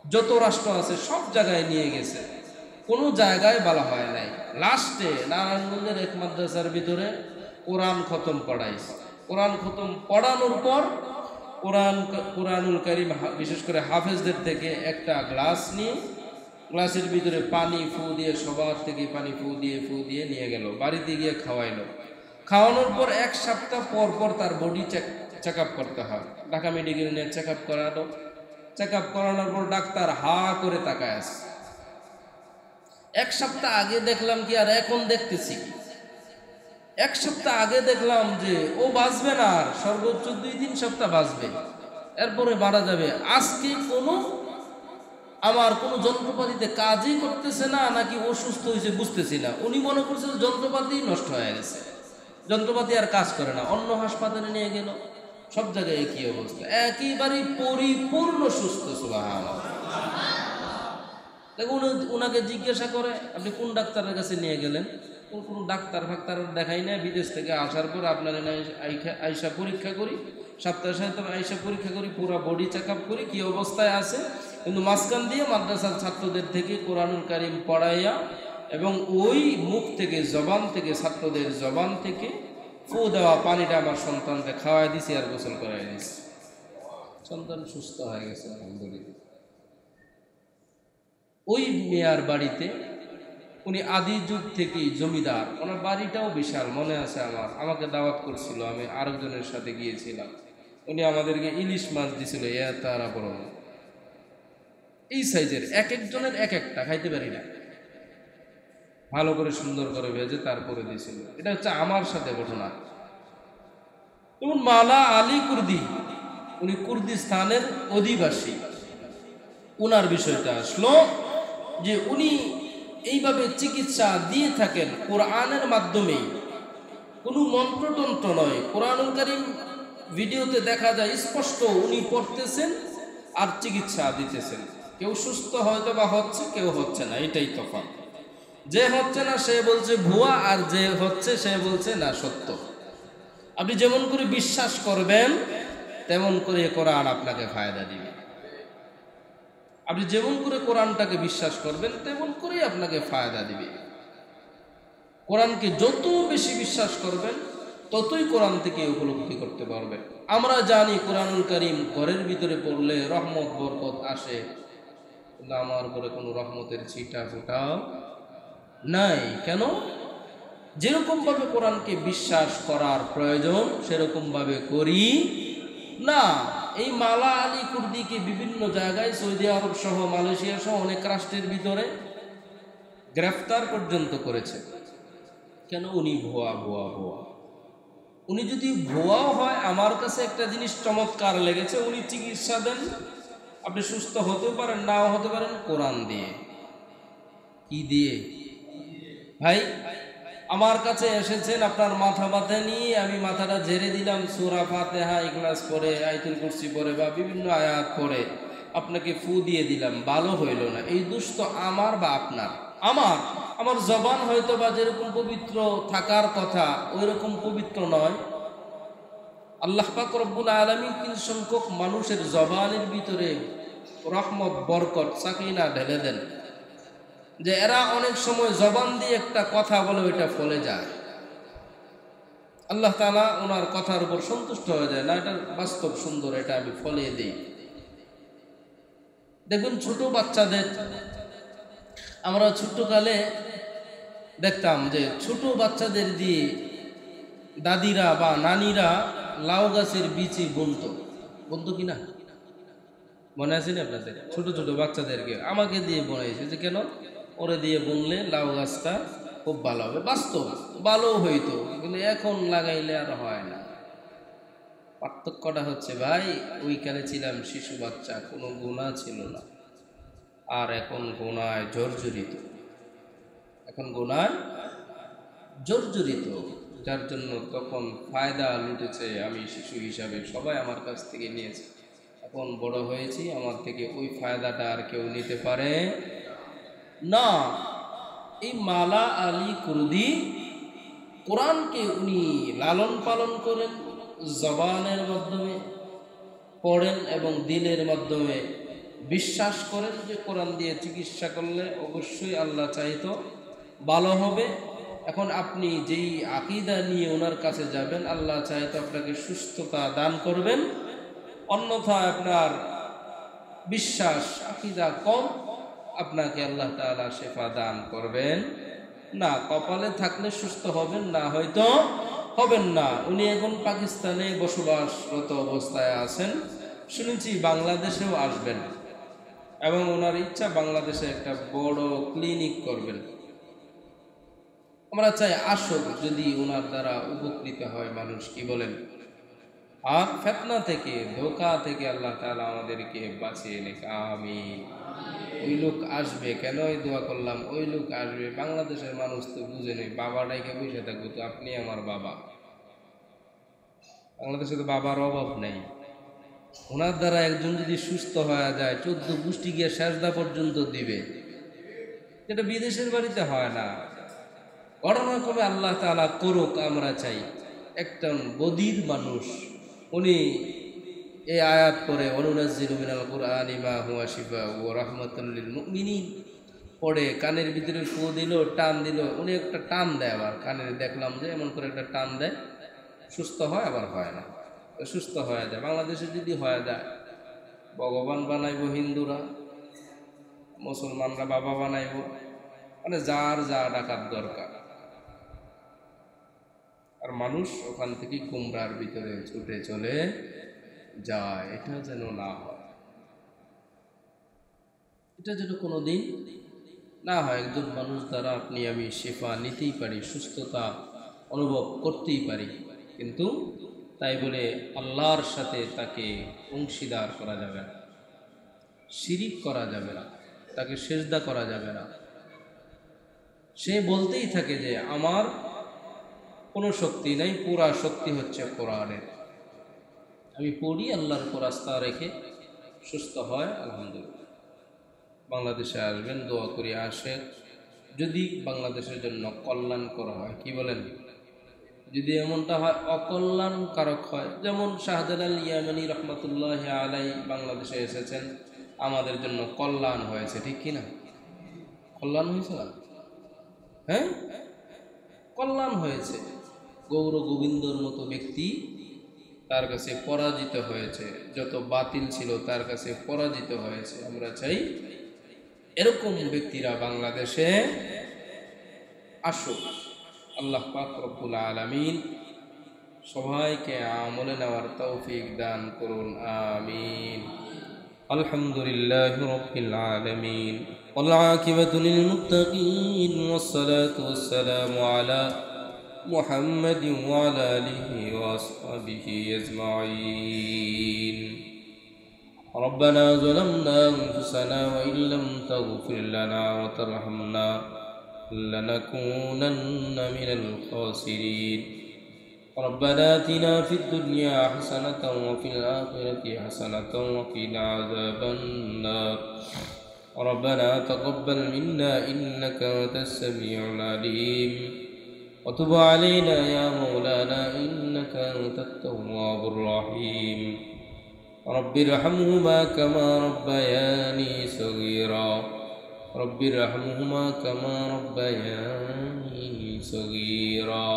যত রাষ্ট্র আছে সব জায়গায় নিয়ে গেছে, কোনো জায়গায় বলা হয় নাই। লাস্টে নারায়ণগঞ্জের এক মাদ্রাসার ভিতরে কোরআন খতম পড়াইছে। কোরআন খতম পড়ানোর পর কোরআনুল কারীম, বিশেষ করে হাফেজদের থেকে একটা গ্লাস নিয়ে, গ্লাসের ভিতরে পানি ফু দিয়ে, সবার থেকে পানি ফু দিয়ে নিয়ে গেল, বাড়িতে গিয়ে খাওয়াইলো। খাওয়ানোর পর 1 সপ্তাহ পর পর তার বডি চেক আপ করতে হয়। ঢাকা মেডিকেলে নিয়ে চেক আপ করানো। চেক আপ করানোর পর ডাক্তার হা করে তাকায় আছে। 1 সপ্তাহ আগে দেখলাম কি আর এখন দেখতেছি কি? 1 সপ্তাহ আগে দেখলাম যে ও বাঁচবে না, আর সর্বোচ্চ 2-3 সপ্তাহ বাঁচবে, এরপরে মারা যাবে। আজকে আমার কোনো যন্ত্রপাতিতে কাজই করতেছে না, নাকি অসুস্থ হয়েছে বুঝতেছি না। উনি মনে করছে যন্ত্রপাতি নষ্ট হয়ে গেছে, যন্ত্রপাতি আর কাজ করে না। অন্য হাসপাতালে নিয়ে গেল, সব জায়গায় একই অবস্থা, একেবারেই পরিপূর্ণ সুস্থ। সুবহানাল্লাহ। দেখুন, ওনাকে জিজ্ঞাসা করে, আপনি কোন ডাক্তারের কাছে নিয়ে গেলেন? কোনো ডাক্তার ফাক্তার দেখাই না, বিদেশ থেকে আসার পর আপনার আইসা পরীক্ষা করি, সপ্তাহে সপ্তাহে আইসা পরীক্ষা করি, পুরো বডি চেক আপ করি কি অবস্থায় আছে। কিন্তু মাঝখান দিয়ে মাদ্রাসার ছাত্রদের থেকে কোরআনুল কারীম পড়াইয়া এবং ওই মুখ থেকে, জবান থেকে, ছাত্রদের জবান থেকে ফু দেওয়া পানিটা আমার সন্তানকে খাওয়াই দিছি আর গোসল করাই দিছি। সন্তান সুস্থ হয়ে গেছে আলহামদুলিল্লাহ। ওই মেয়ার বাড়িতে, উনি আদি যুগ থেকেই জমিদার, ওনার বাড়িটাও বিশাল, মনে আছে আমার, আমাকে দাওয়াত করছিল, আমি আরেকজনের সাথে গিয়েছিলাম। উনি আমাদেরকে ইলিশ মাছ দিছিল, তারা বড়। এই সাইজের, এক একজনের এক একটা, খাইতে পারি না। ভালো করে সুন্দর করে ভেজে তারপরে দিয়েছিল। এটা হচ্ছে আমার সাথে ঘটনা। যেমন মালা আলী কুর্দি, উনি কুর্দিস্তানের অধিবাসী, উনার বিষয়টা আসলো যে উনি এইভাবে চিকিৎসা দিয়ে থাকেন কোরআনের মাধ্যমেই, কোনো মন্ত্রতন্ত্র নয়। কোরআনুল কারীম ভিডিওতে দেখা যায় স্পষ্ট উনি পড়তেছেন আর চিকিৎসা দিতেছেন। কেউ সুস্থ হয়তো বা হচ্ছে, কেউ হচ্ছে না, এটাই তফাৎ। যে হচ্ছে না সে বলছে ভুয়া, আর যে হচ্ছে সে বলছে না সত্য। আপনি যেমন করে বিশ্বাস করবেন তেমন করে কোরআন আপনাকে ফায়দা দিবে। আপনি যেমন করে কোরআনটাকে বিশ্বাস করবেন তেমন করেই আপনাকে ফায়দা দিবে। কোরআনকে যত বেশি বিশ্বাস করবেন ততই কোরআন থেকে উপলব্ধি করতে পারবেন। আমরা জানি কোরআনুল কারীম ঘরের ভিতরে পড়লে রহমত বরকত আসে, কিন্তু আমার উপরে কোনো রহমতের ছিটা ফোটাও নাই। কেন? যেরকমভাবে কোরআনকে বিশ্বাস করার প্রয়োজন সেরকমভাবে করি না। এই মালা আলী কুর্দিকে বিভিন্ন জায়গায় সৌদি আরব সহ মালয়েশিয়া সহ অনেক রাষ্ট্রের ভিতরে গ্রেফতার পর্যন্ত করেছে। কেন? উনি ভুয়া ভুয়া ভুয়া। উনি যদি ভুয়াও হয়, আমার কাছে একটা জিনিস চমৎকার লেগেছে, উনি চিকিৎসা দেন, আপনি সুস্থ হতেও পারেন নাও হতে পারেন কোরআন দিয়ে। কি দিয়ে? ভাই আমার কাছে এসেছেন, আপনার মাথা ব্যথা নিয়ে আমি মাথাটা ঝেড়ে দিলাম, সূরা ফাতিহা ইখলাস পড়ে, আয়াতুল কুরসি পড়ে বা বিভিন্ন আয়াত পড়ে আপনাকে ফু দিয়ে দিলাম, ভালো হইল না। এই দোষ তো আমার বা আপনার? আমার জবান হয়তো বা যেরকম পবিত্র থাকার কথা ওই রকম পবিত্র নয়। আল্লাহ পাক রব্বুল আলামিন কিছু সংখ্যক মানুষের জবানের ভিতরে রহমত বরকত সাকিনা ঢেলে দেন, যে এরা অনেক সময় জবান দিয়ে একটা কথা বলে ওইটা ফলে যায়। আল্লাহ তাআলা ওনার কথার উপর সন্তুষ্ট হয়ে যায়, না এটা বাস্তব সুন্দর, এটা আমি ফলিয়ে দিই। দেখুন ছোট বাচ্চাদের, আমরা ছোট্টকালে দেখতাম যে ছোট বাচ্চাদের দিয়ে দাদিরা বা নানিরা লাউ গাছের বীচি বুনতো কিনা মনে আছে না আপনাদের? ছোট ছোট বাচ্চাদেরকে আমাকে দিয়ে বোনাইছে, যে কেন ওরে দিয়ে বুনলে লাউ গাছটা খুব ভালো হবে। বাস্তব ভালো হইতো, কিন্তু এখন লাগাইলে আর হয় না। পার্থক্যটা হচ্ছে ভাই, ওইখানে ছিলাম শিশু বাচ্চা, কোনো গুণা ছিল না, আর এখন গুণায় জর্জরিত। যার জন্য তখন ফায়দা লুটেছে, আমি শিশু হিসাবে সবাই আমার কাছ থেকে নিয়েছে। এখন বড় হয়েছি, আমার থেকে ওই ফায়দাটা আর কেউ নিতে পারে না। এই মালা আলী কুর্দি কোরআনকে উনি লালন পালন করেন, জবানের মাধ্যমে পড়েন এবং দিলের মাধ্যমে বিশ্বাস করেন যে কোরআন দিয়ে চিকিৎসা করলে অবশ্যই আল্লাহ চাইতো ভালো হবে। এখন আপনি যেই আকীদা নিয়ে ওনার কাছে যাবেন, আল্লাহ চাইতো আপনাকে সুস্থতা দান করবেন, অন্যথায় আপনার বিশ্বাস আকীদা কম, আপনাকে আল্লাহ তাআলা শেফা দান করবেন না। কপালে থাকলে সুস্থ হবেন, না হয়তো হবেন না। উনি এখন পাকিস্তানে বসবাসরত অবস্থায় আছেন, শুনেছি বাংলাদেশেও আসবেন এবং ওনার ইচ্ছা বাংলাদেশে একটা বড় ক্লিনিক করবেন। আমরা চাই আসুক, যদি ওনার দ্বারা উপকৃত হয় মানুষ, কি বলেন? আর ফিতনা থেকে, ধোঁকা থেকে আল্লাহ তাআলা আমাদেরকে বাঁচিয়ে নিক, আমিন। ওই লোক আসবে, কেন এই দোয়া করলাম, ওই লোক আসবে। বাংলাদেশের মানুষ তো বুঝে নেই, বাবা ডাইকে বসে থাকবো, তো আপনি আমার বাবা। বাংলাদেশে তো বাবার অভাব নেই। ওনার দ্বারা একজন যদি সুস্থ হয়ে যায়, 14 গোষ্ঠী গিয়ে সেজদা পর্যন্ত দিবে, যেটা বিদেশের বাড়িতে হয় না। ঘটনা কবে আল্লাহ তাআলা করুক, আমরা চাই। একজন বদির মানুষ, উনি এই আয়াত পড়ে, ওয়ানুনাজ্জিলু মিনাল কুরআনি মা হুয়া শিফাউ ওয়া রাহমাতুল লিল মুমিনিন পড়ে কানের ভিতরে ফু দিল, টান দিল, উনি একটা টান দেয়, আবার কানের দেখলাম যে এমন করে একটা টান দেয়, সুস্থ হয়, আবার হয় না, সুস্থ হয়ে যায়। বাংলাদেশে যদি হয়ে যায়, ভগবান বানাইব হিন্দুরা, মুসলমানরা বাবা বানাইব, মানে যার যা ডাকার দরকার। আর মানুষ ওখান থেকে গুমরার ভিতরে ছুটে চলে যায়, এটা যেন না হয়। এটা যেন কোনো দিন না হয়। একজন মানুষ দ্বারা আপনি আমি শেফা নিতেই পারি, সুস্থতা অনুভব করতেই পারি, কিন্তু তাই বলে আল্লাহর সাথে তাকে অংশীদার করা যাবে না, শিরিক করা যাবে না, তাকে সেজদা করা যাবে না। সে বলতেই থাকে যে আমার কোনো শক্তি নেই, পুরা শক্তি হচ্ছে কোরআনের, আমি পড়ি, আল্লাহর উপর আস্থা রেখে সুস্থ হয় আলহামদুলিল্লাহ। বাংলাদেশে আসবেন, দোয়া করি আসে, যদি বাংলাদেশের জন্য কল্যাণকর হয়। কি বলেন? যদি এমনটা হয় অকল্যাণকারক হয়, যেমন শাহজালাল ইয়ামানি রহমতুল্লাহ আলাই বাংলাদেশে এসেছেন, আমাদের জন্য কল্যাণ হয়েছে, ঠিক কিনা? কল্যাণ হয়েছে না? হ্যাঁ, কল্যাণ হয়েছে। গৌর গোবিন্দর মতো ব্যক্তি তার কাছে পরাজিত হয়েছে, যত বাতিল ছিল তার কাছে পরাজিত হয়েছে। আমরা চাই এরকম ব্যক্তিরা বাংলাদেশে আসুক। আল্লাহ পাক রব্বুল আলামিন সবাইকে আমলে নেওয়ার তৌফিক দান করুন, আমিন। আলহামদুলিল্লাহি রাব্বিল আলামিন ওয়াল আকিবাতু লিল মুত্তাকিন ওয়াসসালাতু ওয়াসসালামু আলা মুহাম্মাদিন ওয়া আলা আলিহি ওয়া আসহাবিহি আজমাইন। ربنا ظلمنا أنفسنا وإن لم تغفر لنا وترحمنا لنكونن من الخاسرين. ربنا آتنا في الدنيا حسنة وفي الآخرة حسنة وقنا عذاب النار. ربنا تقبل منا إنك أنت السميع العليم وتب علينا يا مولانا إنك أنت التواب الرحيم. رب ارحمهما كما ربياني صغيرا. رب ارحمهما كما ربياني صغيرا.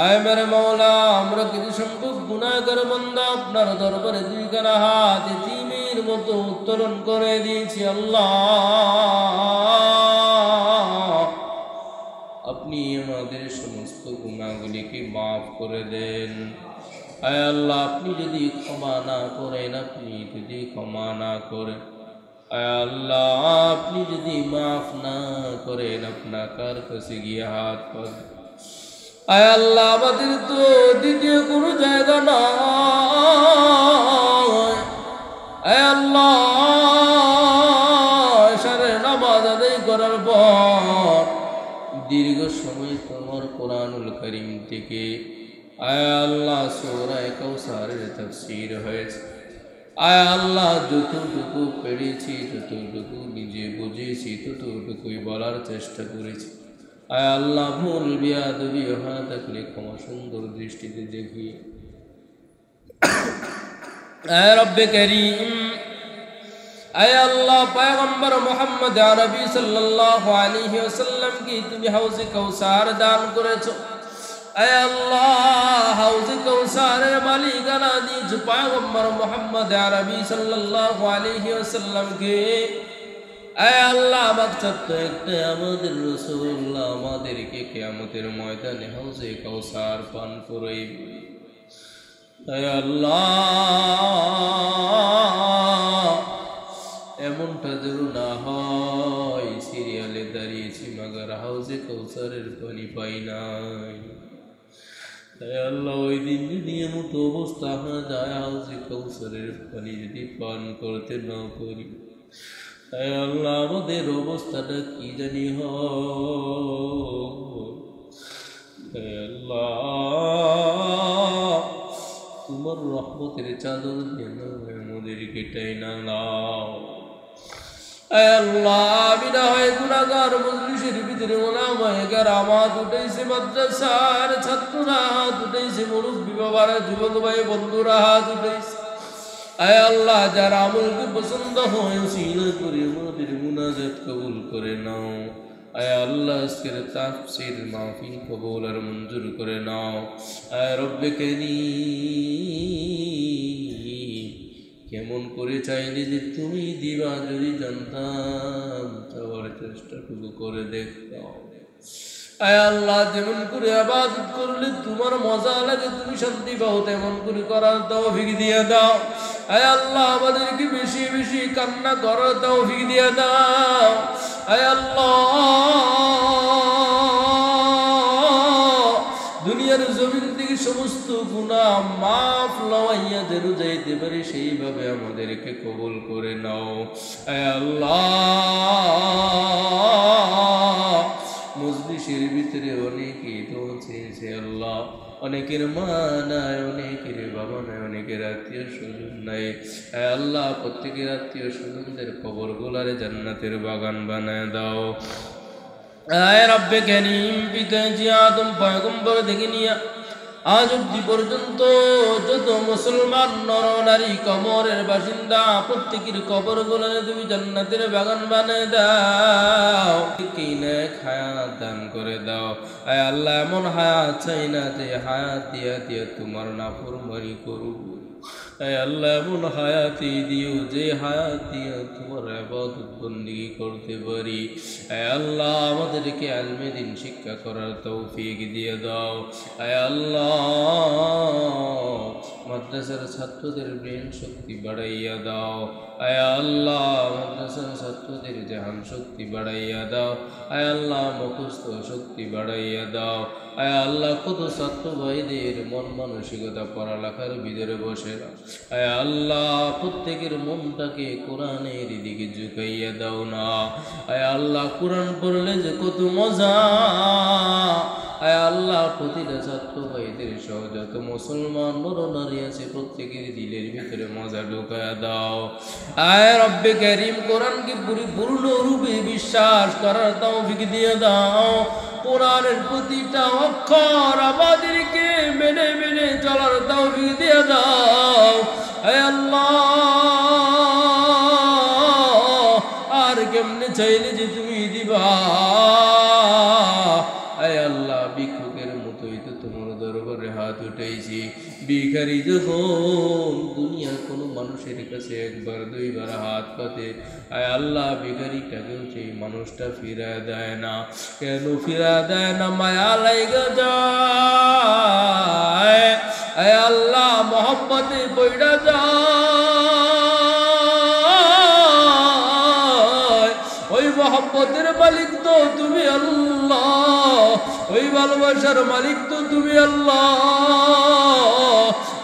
আয় মেরে মাওলা, আমরা কিছু সংখ্যক গুনাহগার বান্দা আপনার দরবারে দুই খানা হাত এতিমের মতো উত্তোলন করে দিয়েছি। আল্লাহ, আপনি আমাদের সমস্ত গুনাহগুলিকে মাফ করে দেন। আয় আল্লাহ, আপনি যদি ক্ষমা না করেন, আপনি যদি ক্ষমা না করেন, আয় আল্লাহ আপনি যদি মাফ না করেন, আপনার কাছে গিয়ে হাত পাত। আয় আল্লাহ, আমাদের তো দ্বিতীয় কোনো জায়গা নয়। আয় আল্লাহ, এশারের নামাজ আদায় করার পর দীর্ঘ সময় তোমার কোরআনুল কারীম থেকে আয় আল্লাহ সূরা কাউসারের তাফসীর হয়েছে। আয় আল্লাহ, যতটুকু পেরেছি, যতটুকু নিজে বুঝেছি, ততটুকুই বলার চেষ্টা করেছি। আয় আল্লাহ, ভুল বিয়াদবি হয়ে থাকলে ক্ষমা সুন্দর দৃষ্টিতে দেখিয়ে। আয় রব্বে কারীম, আয় আল্লাহ, পয়গম্বর মুহাম্মদ আরবি সাল্লাল্লাহু আলাইহি ওয়াসাল্লাম কি তুমি হাউজে কাউসার দান করেছো। আয় আল্লাহ, হাউজে কাউসারের মালিকানা দিয়েছো পয়গম্বর মুহাম্মদ আরবি সাল্লাল্লাহু আলাইহি ওয়াসাল্লামকে। আয় আল্লাহ, মাকসাদ তো একটা, আমাদের রাসূলুল্লাহ আমাদেরকে কিয়ামতের ময়দানে হাউজে কাউসার পান করাইবে। আয় আল্লাহ, এমনটা যেন না হয় সিরিয়ালে দাঁড়িয়েছি মাগার হাউজে কাউসারের পানি পাই নাই। আয় আল্লাহ, ওই দিন যদি এমতো অবস্থা হয়ে যায়, হাউজে কাউসারের পানি যদি পান করতে না পারি, আয় আল্লাহ আমাদের অবস্থাটা কি জানি হয়। আল্লাহ, তোমার রহমতের চাদর যেন আমাদেরকে টাইনা নাও। আয় আল্লাহ, আমি না হয় গুনাহগার, মজলিসের ভিতরে ওলামায়ে কেরামাত উঠেছে, মাদ্রাসার ছাত্ররা হাত উঠেছে, মুরব্বী বাবারা, যুবক ভাই বন্ধুরা হাত উঠেছে। আয় আল্লাহ, যার আমলকে পছন্দ হয় সিলা করে আমাদের মুনাজাত কবুল করে নাও। আয় আল্লাহ, আজকের তাফসীর মাহফিল কবুল আর মঞ্জুর করে নাও। আয় রব্বে কারীম, কেমন করে চাইলে যে তুমি দিবা, যদি জানতাম চাওয়ার চেষ্টাটুকু করে দেখতাম। আয় আল্লাহ, যেমন করে ইবাদত করলে তোমার মজা লাগে, তুমি শান্তি পাও, তেমন করে করার তৌফিক দিয়ে দাও। আয় আল্লাহ আমাদেরকে বেশি বেশি কান্না করার তৌফিক দিয়ে দাও। আয় আল্লাহ দুনিয়ার জমিন থেকে সমস্ত গুনাহ মাফ লওয়াইয়া যেন যাইতে পারি সেইভাবে আমাদেরকে কবুল করে নাও। আয় আল্লাহ মজলিসের ভিতরে অনেকেই তো চেয়েছে আল্লাহ, অনেকের মা নাই, অনেকের বাবা নাই, অনেকের আত্মীয় স্বজন নাই। আল্লাহ প্রত্যেকের আত্মীয় স্বজনদের কবর গোলারে জান্নাতের বাগান বানায় দাও। আয় রব্বে কারীম পিতাজি আদম পয়গম্বর থেকে নিয়ে আজ অব্দি পর্যন্ত যত মুসলমান নর নারী কবরের বাসিন্দা প্রত্যেকের কবর গোলারে তুমি জান্নাতের বাগান বানায় দাও। কিনে হায়াত দান করে দাও। আয় আল্লাহ এমন হায়াত চাই না যে হায়াত দিয়া দিয়া তোমার নাফরমানি করব। আয় আল্লাহ এমন হায়াতি দিও যে হায়াত দিয়া তোমার ইবাদত বন্দেগী করতে পারি। আয় আল্লাহ আমাদেরকে ইলমে দ্বীন শিক্ষা করার তৌফিক দিয়ে দাও। আয় আল্লাহ মাদ্রাসার ছাত্রদের ব্রেন শক্তি বাড়াইয়া দাও। আয় আল্লাহ মাদ্রাসার ছাত্রদের জাহান শক্তি বাড়াইয়া দাও। আয় আল্লাহ মুখস্থ শক্তি বাড়াইয়া দাও। আয় আল্লাহ কত ছাত্র ভাইদের মন মানসিকতা পড়ালেখার ভিতরে বসে না। আয় আল্লাহ প্রত্যেকের মনটাকে কোরআনের দিকে ঝুঁকাইয়া দাও না। আয় আল্লাহ কোরআন পড়লে যে কত মজা। আয় আল্লাহ প্রতিটা ছাত্র ভাইদের সহ যত মুসলমান নর নারী আছে প্রত্যেকের দিলের ভিতরে মজা ঢুকায়া দাও। আয় রব্বে কারীম কোরআনকে পরিপূর্ণ রূপে বিশ্বাস করার তৌফিক দিয়ে দাও। কোরআনের প্রতিটা অক্ষর আমাদেরকে মেনে মেনে চলার তৌফিক দিয়ে দাও। আয় আল্লাহ আর কেমনে চাইলে যে তুমি দিবা। আয় আল্লাহ ভিক্ষুকের মতোই তো তোমার দরবারে হাত উঠাইছি। ভিখারি যখন দুনিয়ার কোনো মানুষের কাছে একবার দুইবার হাত পাতে, আয় আল্লাহ ভিখারিটাকেও সেই মানুষটা ফিরা দেয় না। কেন ফিরা দেয় না? মায়া লাইগা যায়। আয় আল্লাহ মোহাম্মদে পয়ড়া যায়। ওই মোহাম্মদের মালিক তো তুমি আল্লাহ, ওই ভালোবাসার মালিক তো তুমি আল্লাহ।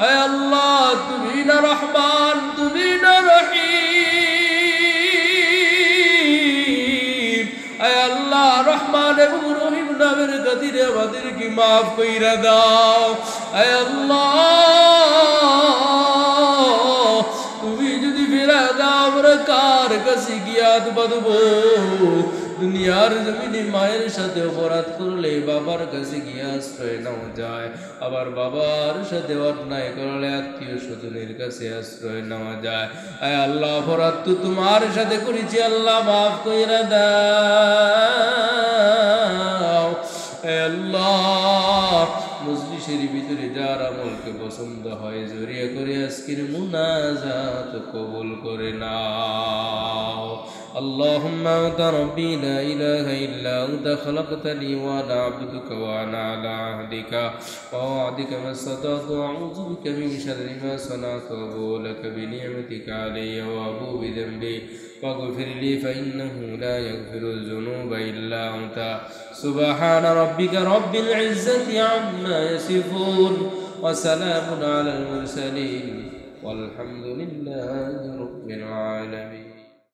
আয় আল্লাহ তুমি না রহমান, তুমি না রহিম। আয় আল্লাহ রহমান এবং রহিম নামের খাতিরে আমাদেরকে মাফ কইরা দাও। আয় আল্লাহ তুমি যদি ফেরা দাও আমরা কার কাছে গিয়া বাঁধবো? দুনিয়ার জমিনে মায়ের সাথে অপরাধ করলে বাবার কাছে গিয়ে আশ্রয় নেওয়া যায়, আবার বাবার সাথে অন্যায় করলে আত্মীয় স্বজনের কাছে আশ্রয় নেওয়া যায়। আয় আল্লাহ অপরাধ তো তোমার সাথে করেছি, আল্লাহ মাফ কইরা দাও। আয় আল্লাহ মজলিসের ভিতরে যার আমলকে পছন্দ হয় জড়িয়ে করে আজকের মুনাজাত কবুল করে নাও। اللهم أنت ربي لا إله إلا أنت خلقتني وأنا عبدك وأنا على عهدك ووعدك ما استطعت وأعوذ بك من شر ما صنعت وأبوء لك بنعمتك علي وأبوء بذنبي فاغفر لي فإنه لا يغفر الذنوب إلا أنت سبحان ربك رب العزة عما يصفون وسلام على المرسلين والحمد لله رب العالمين.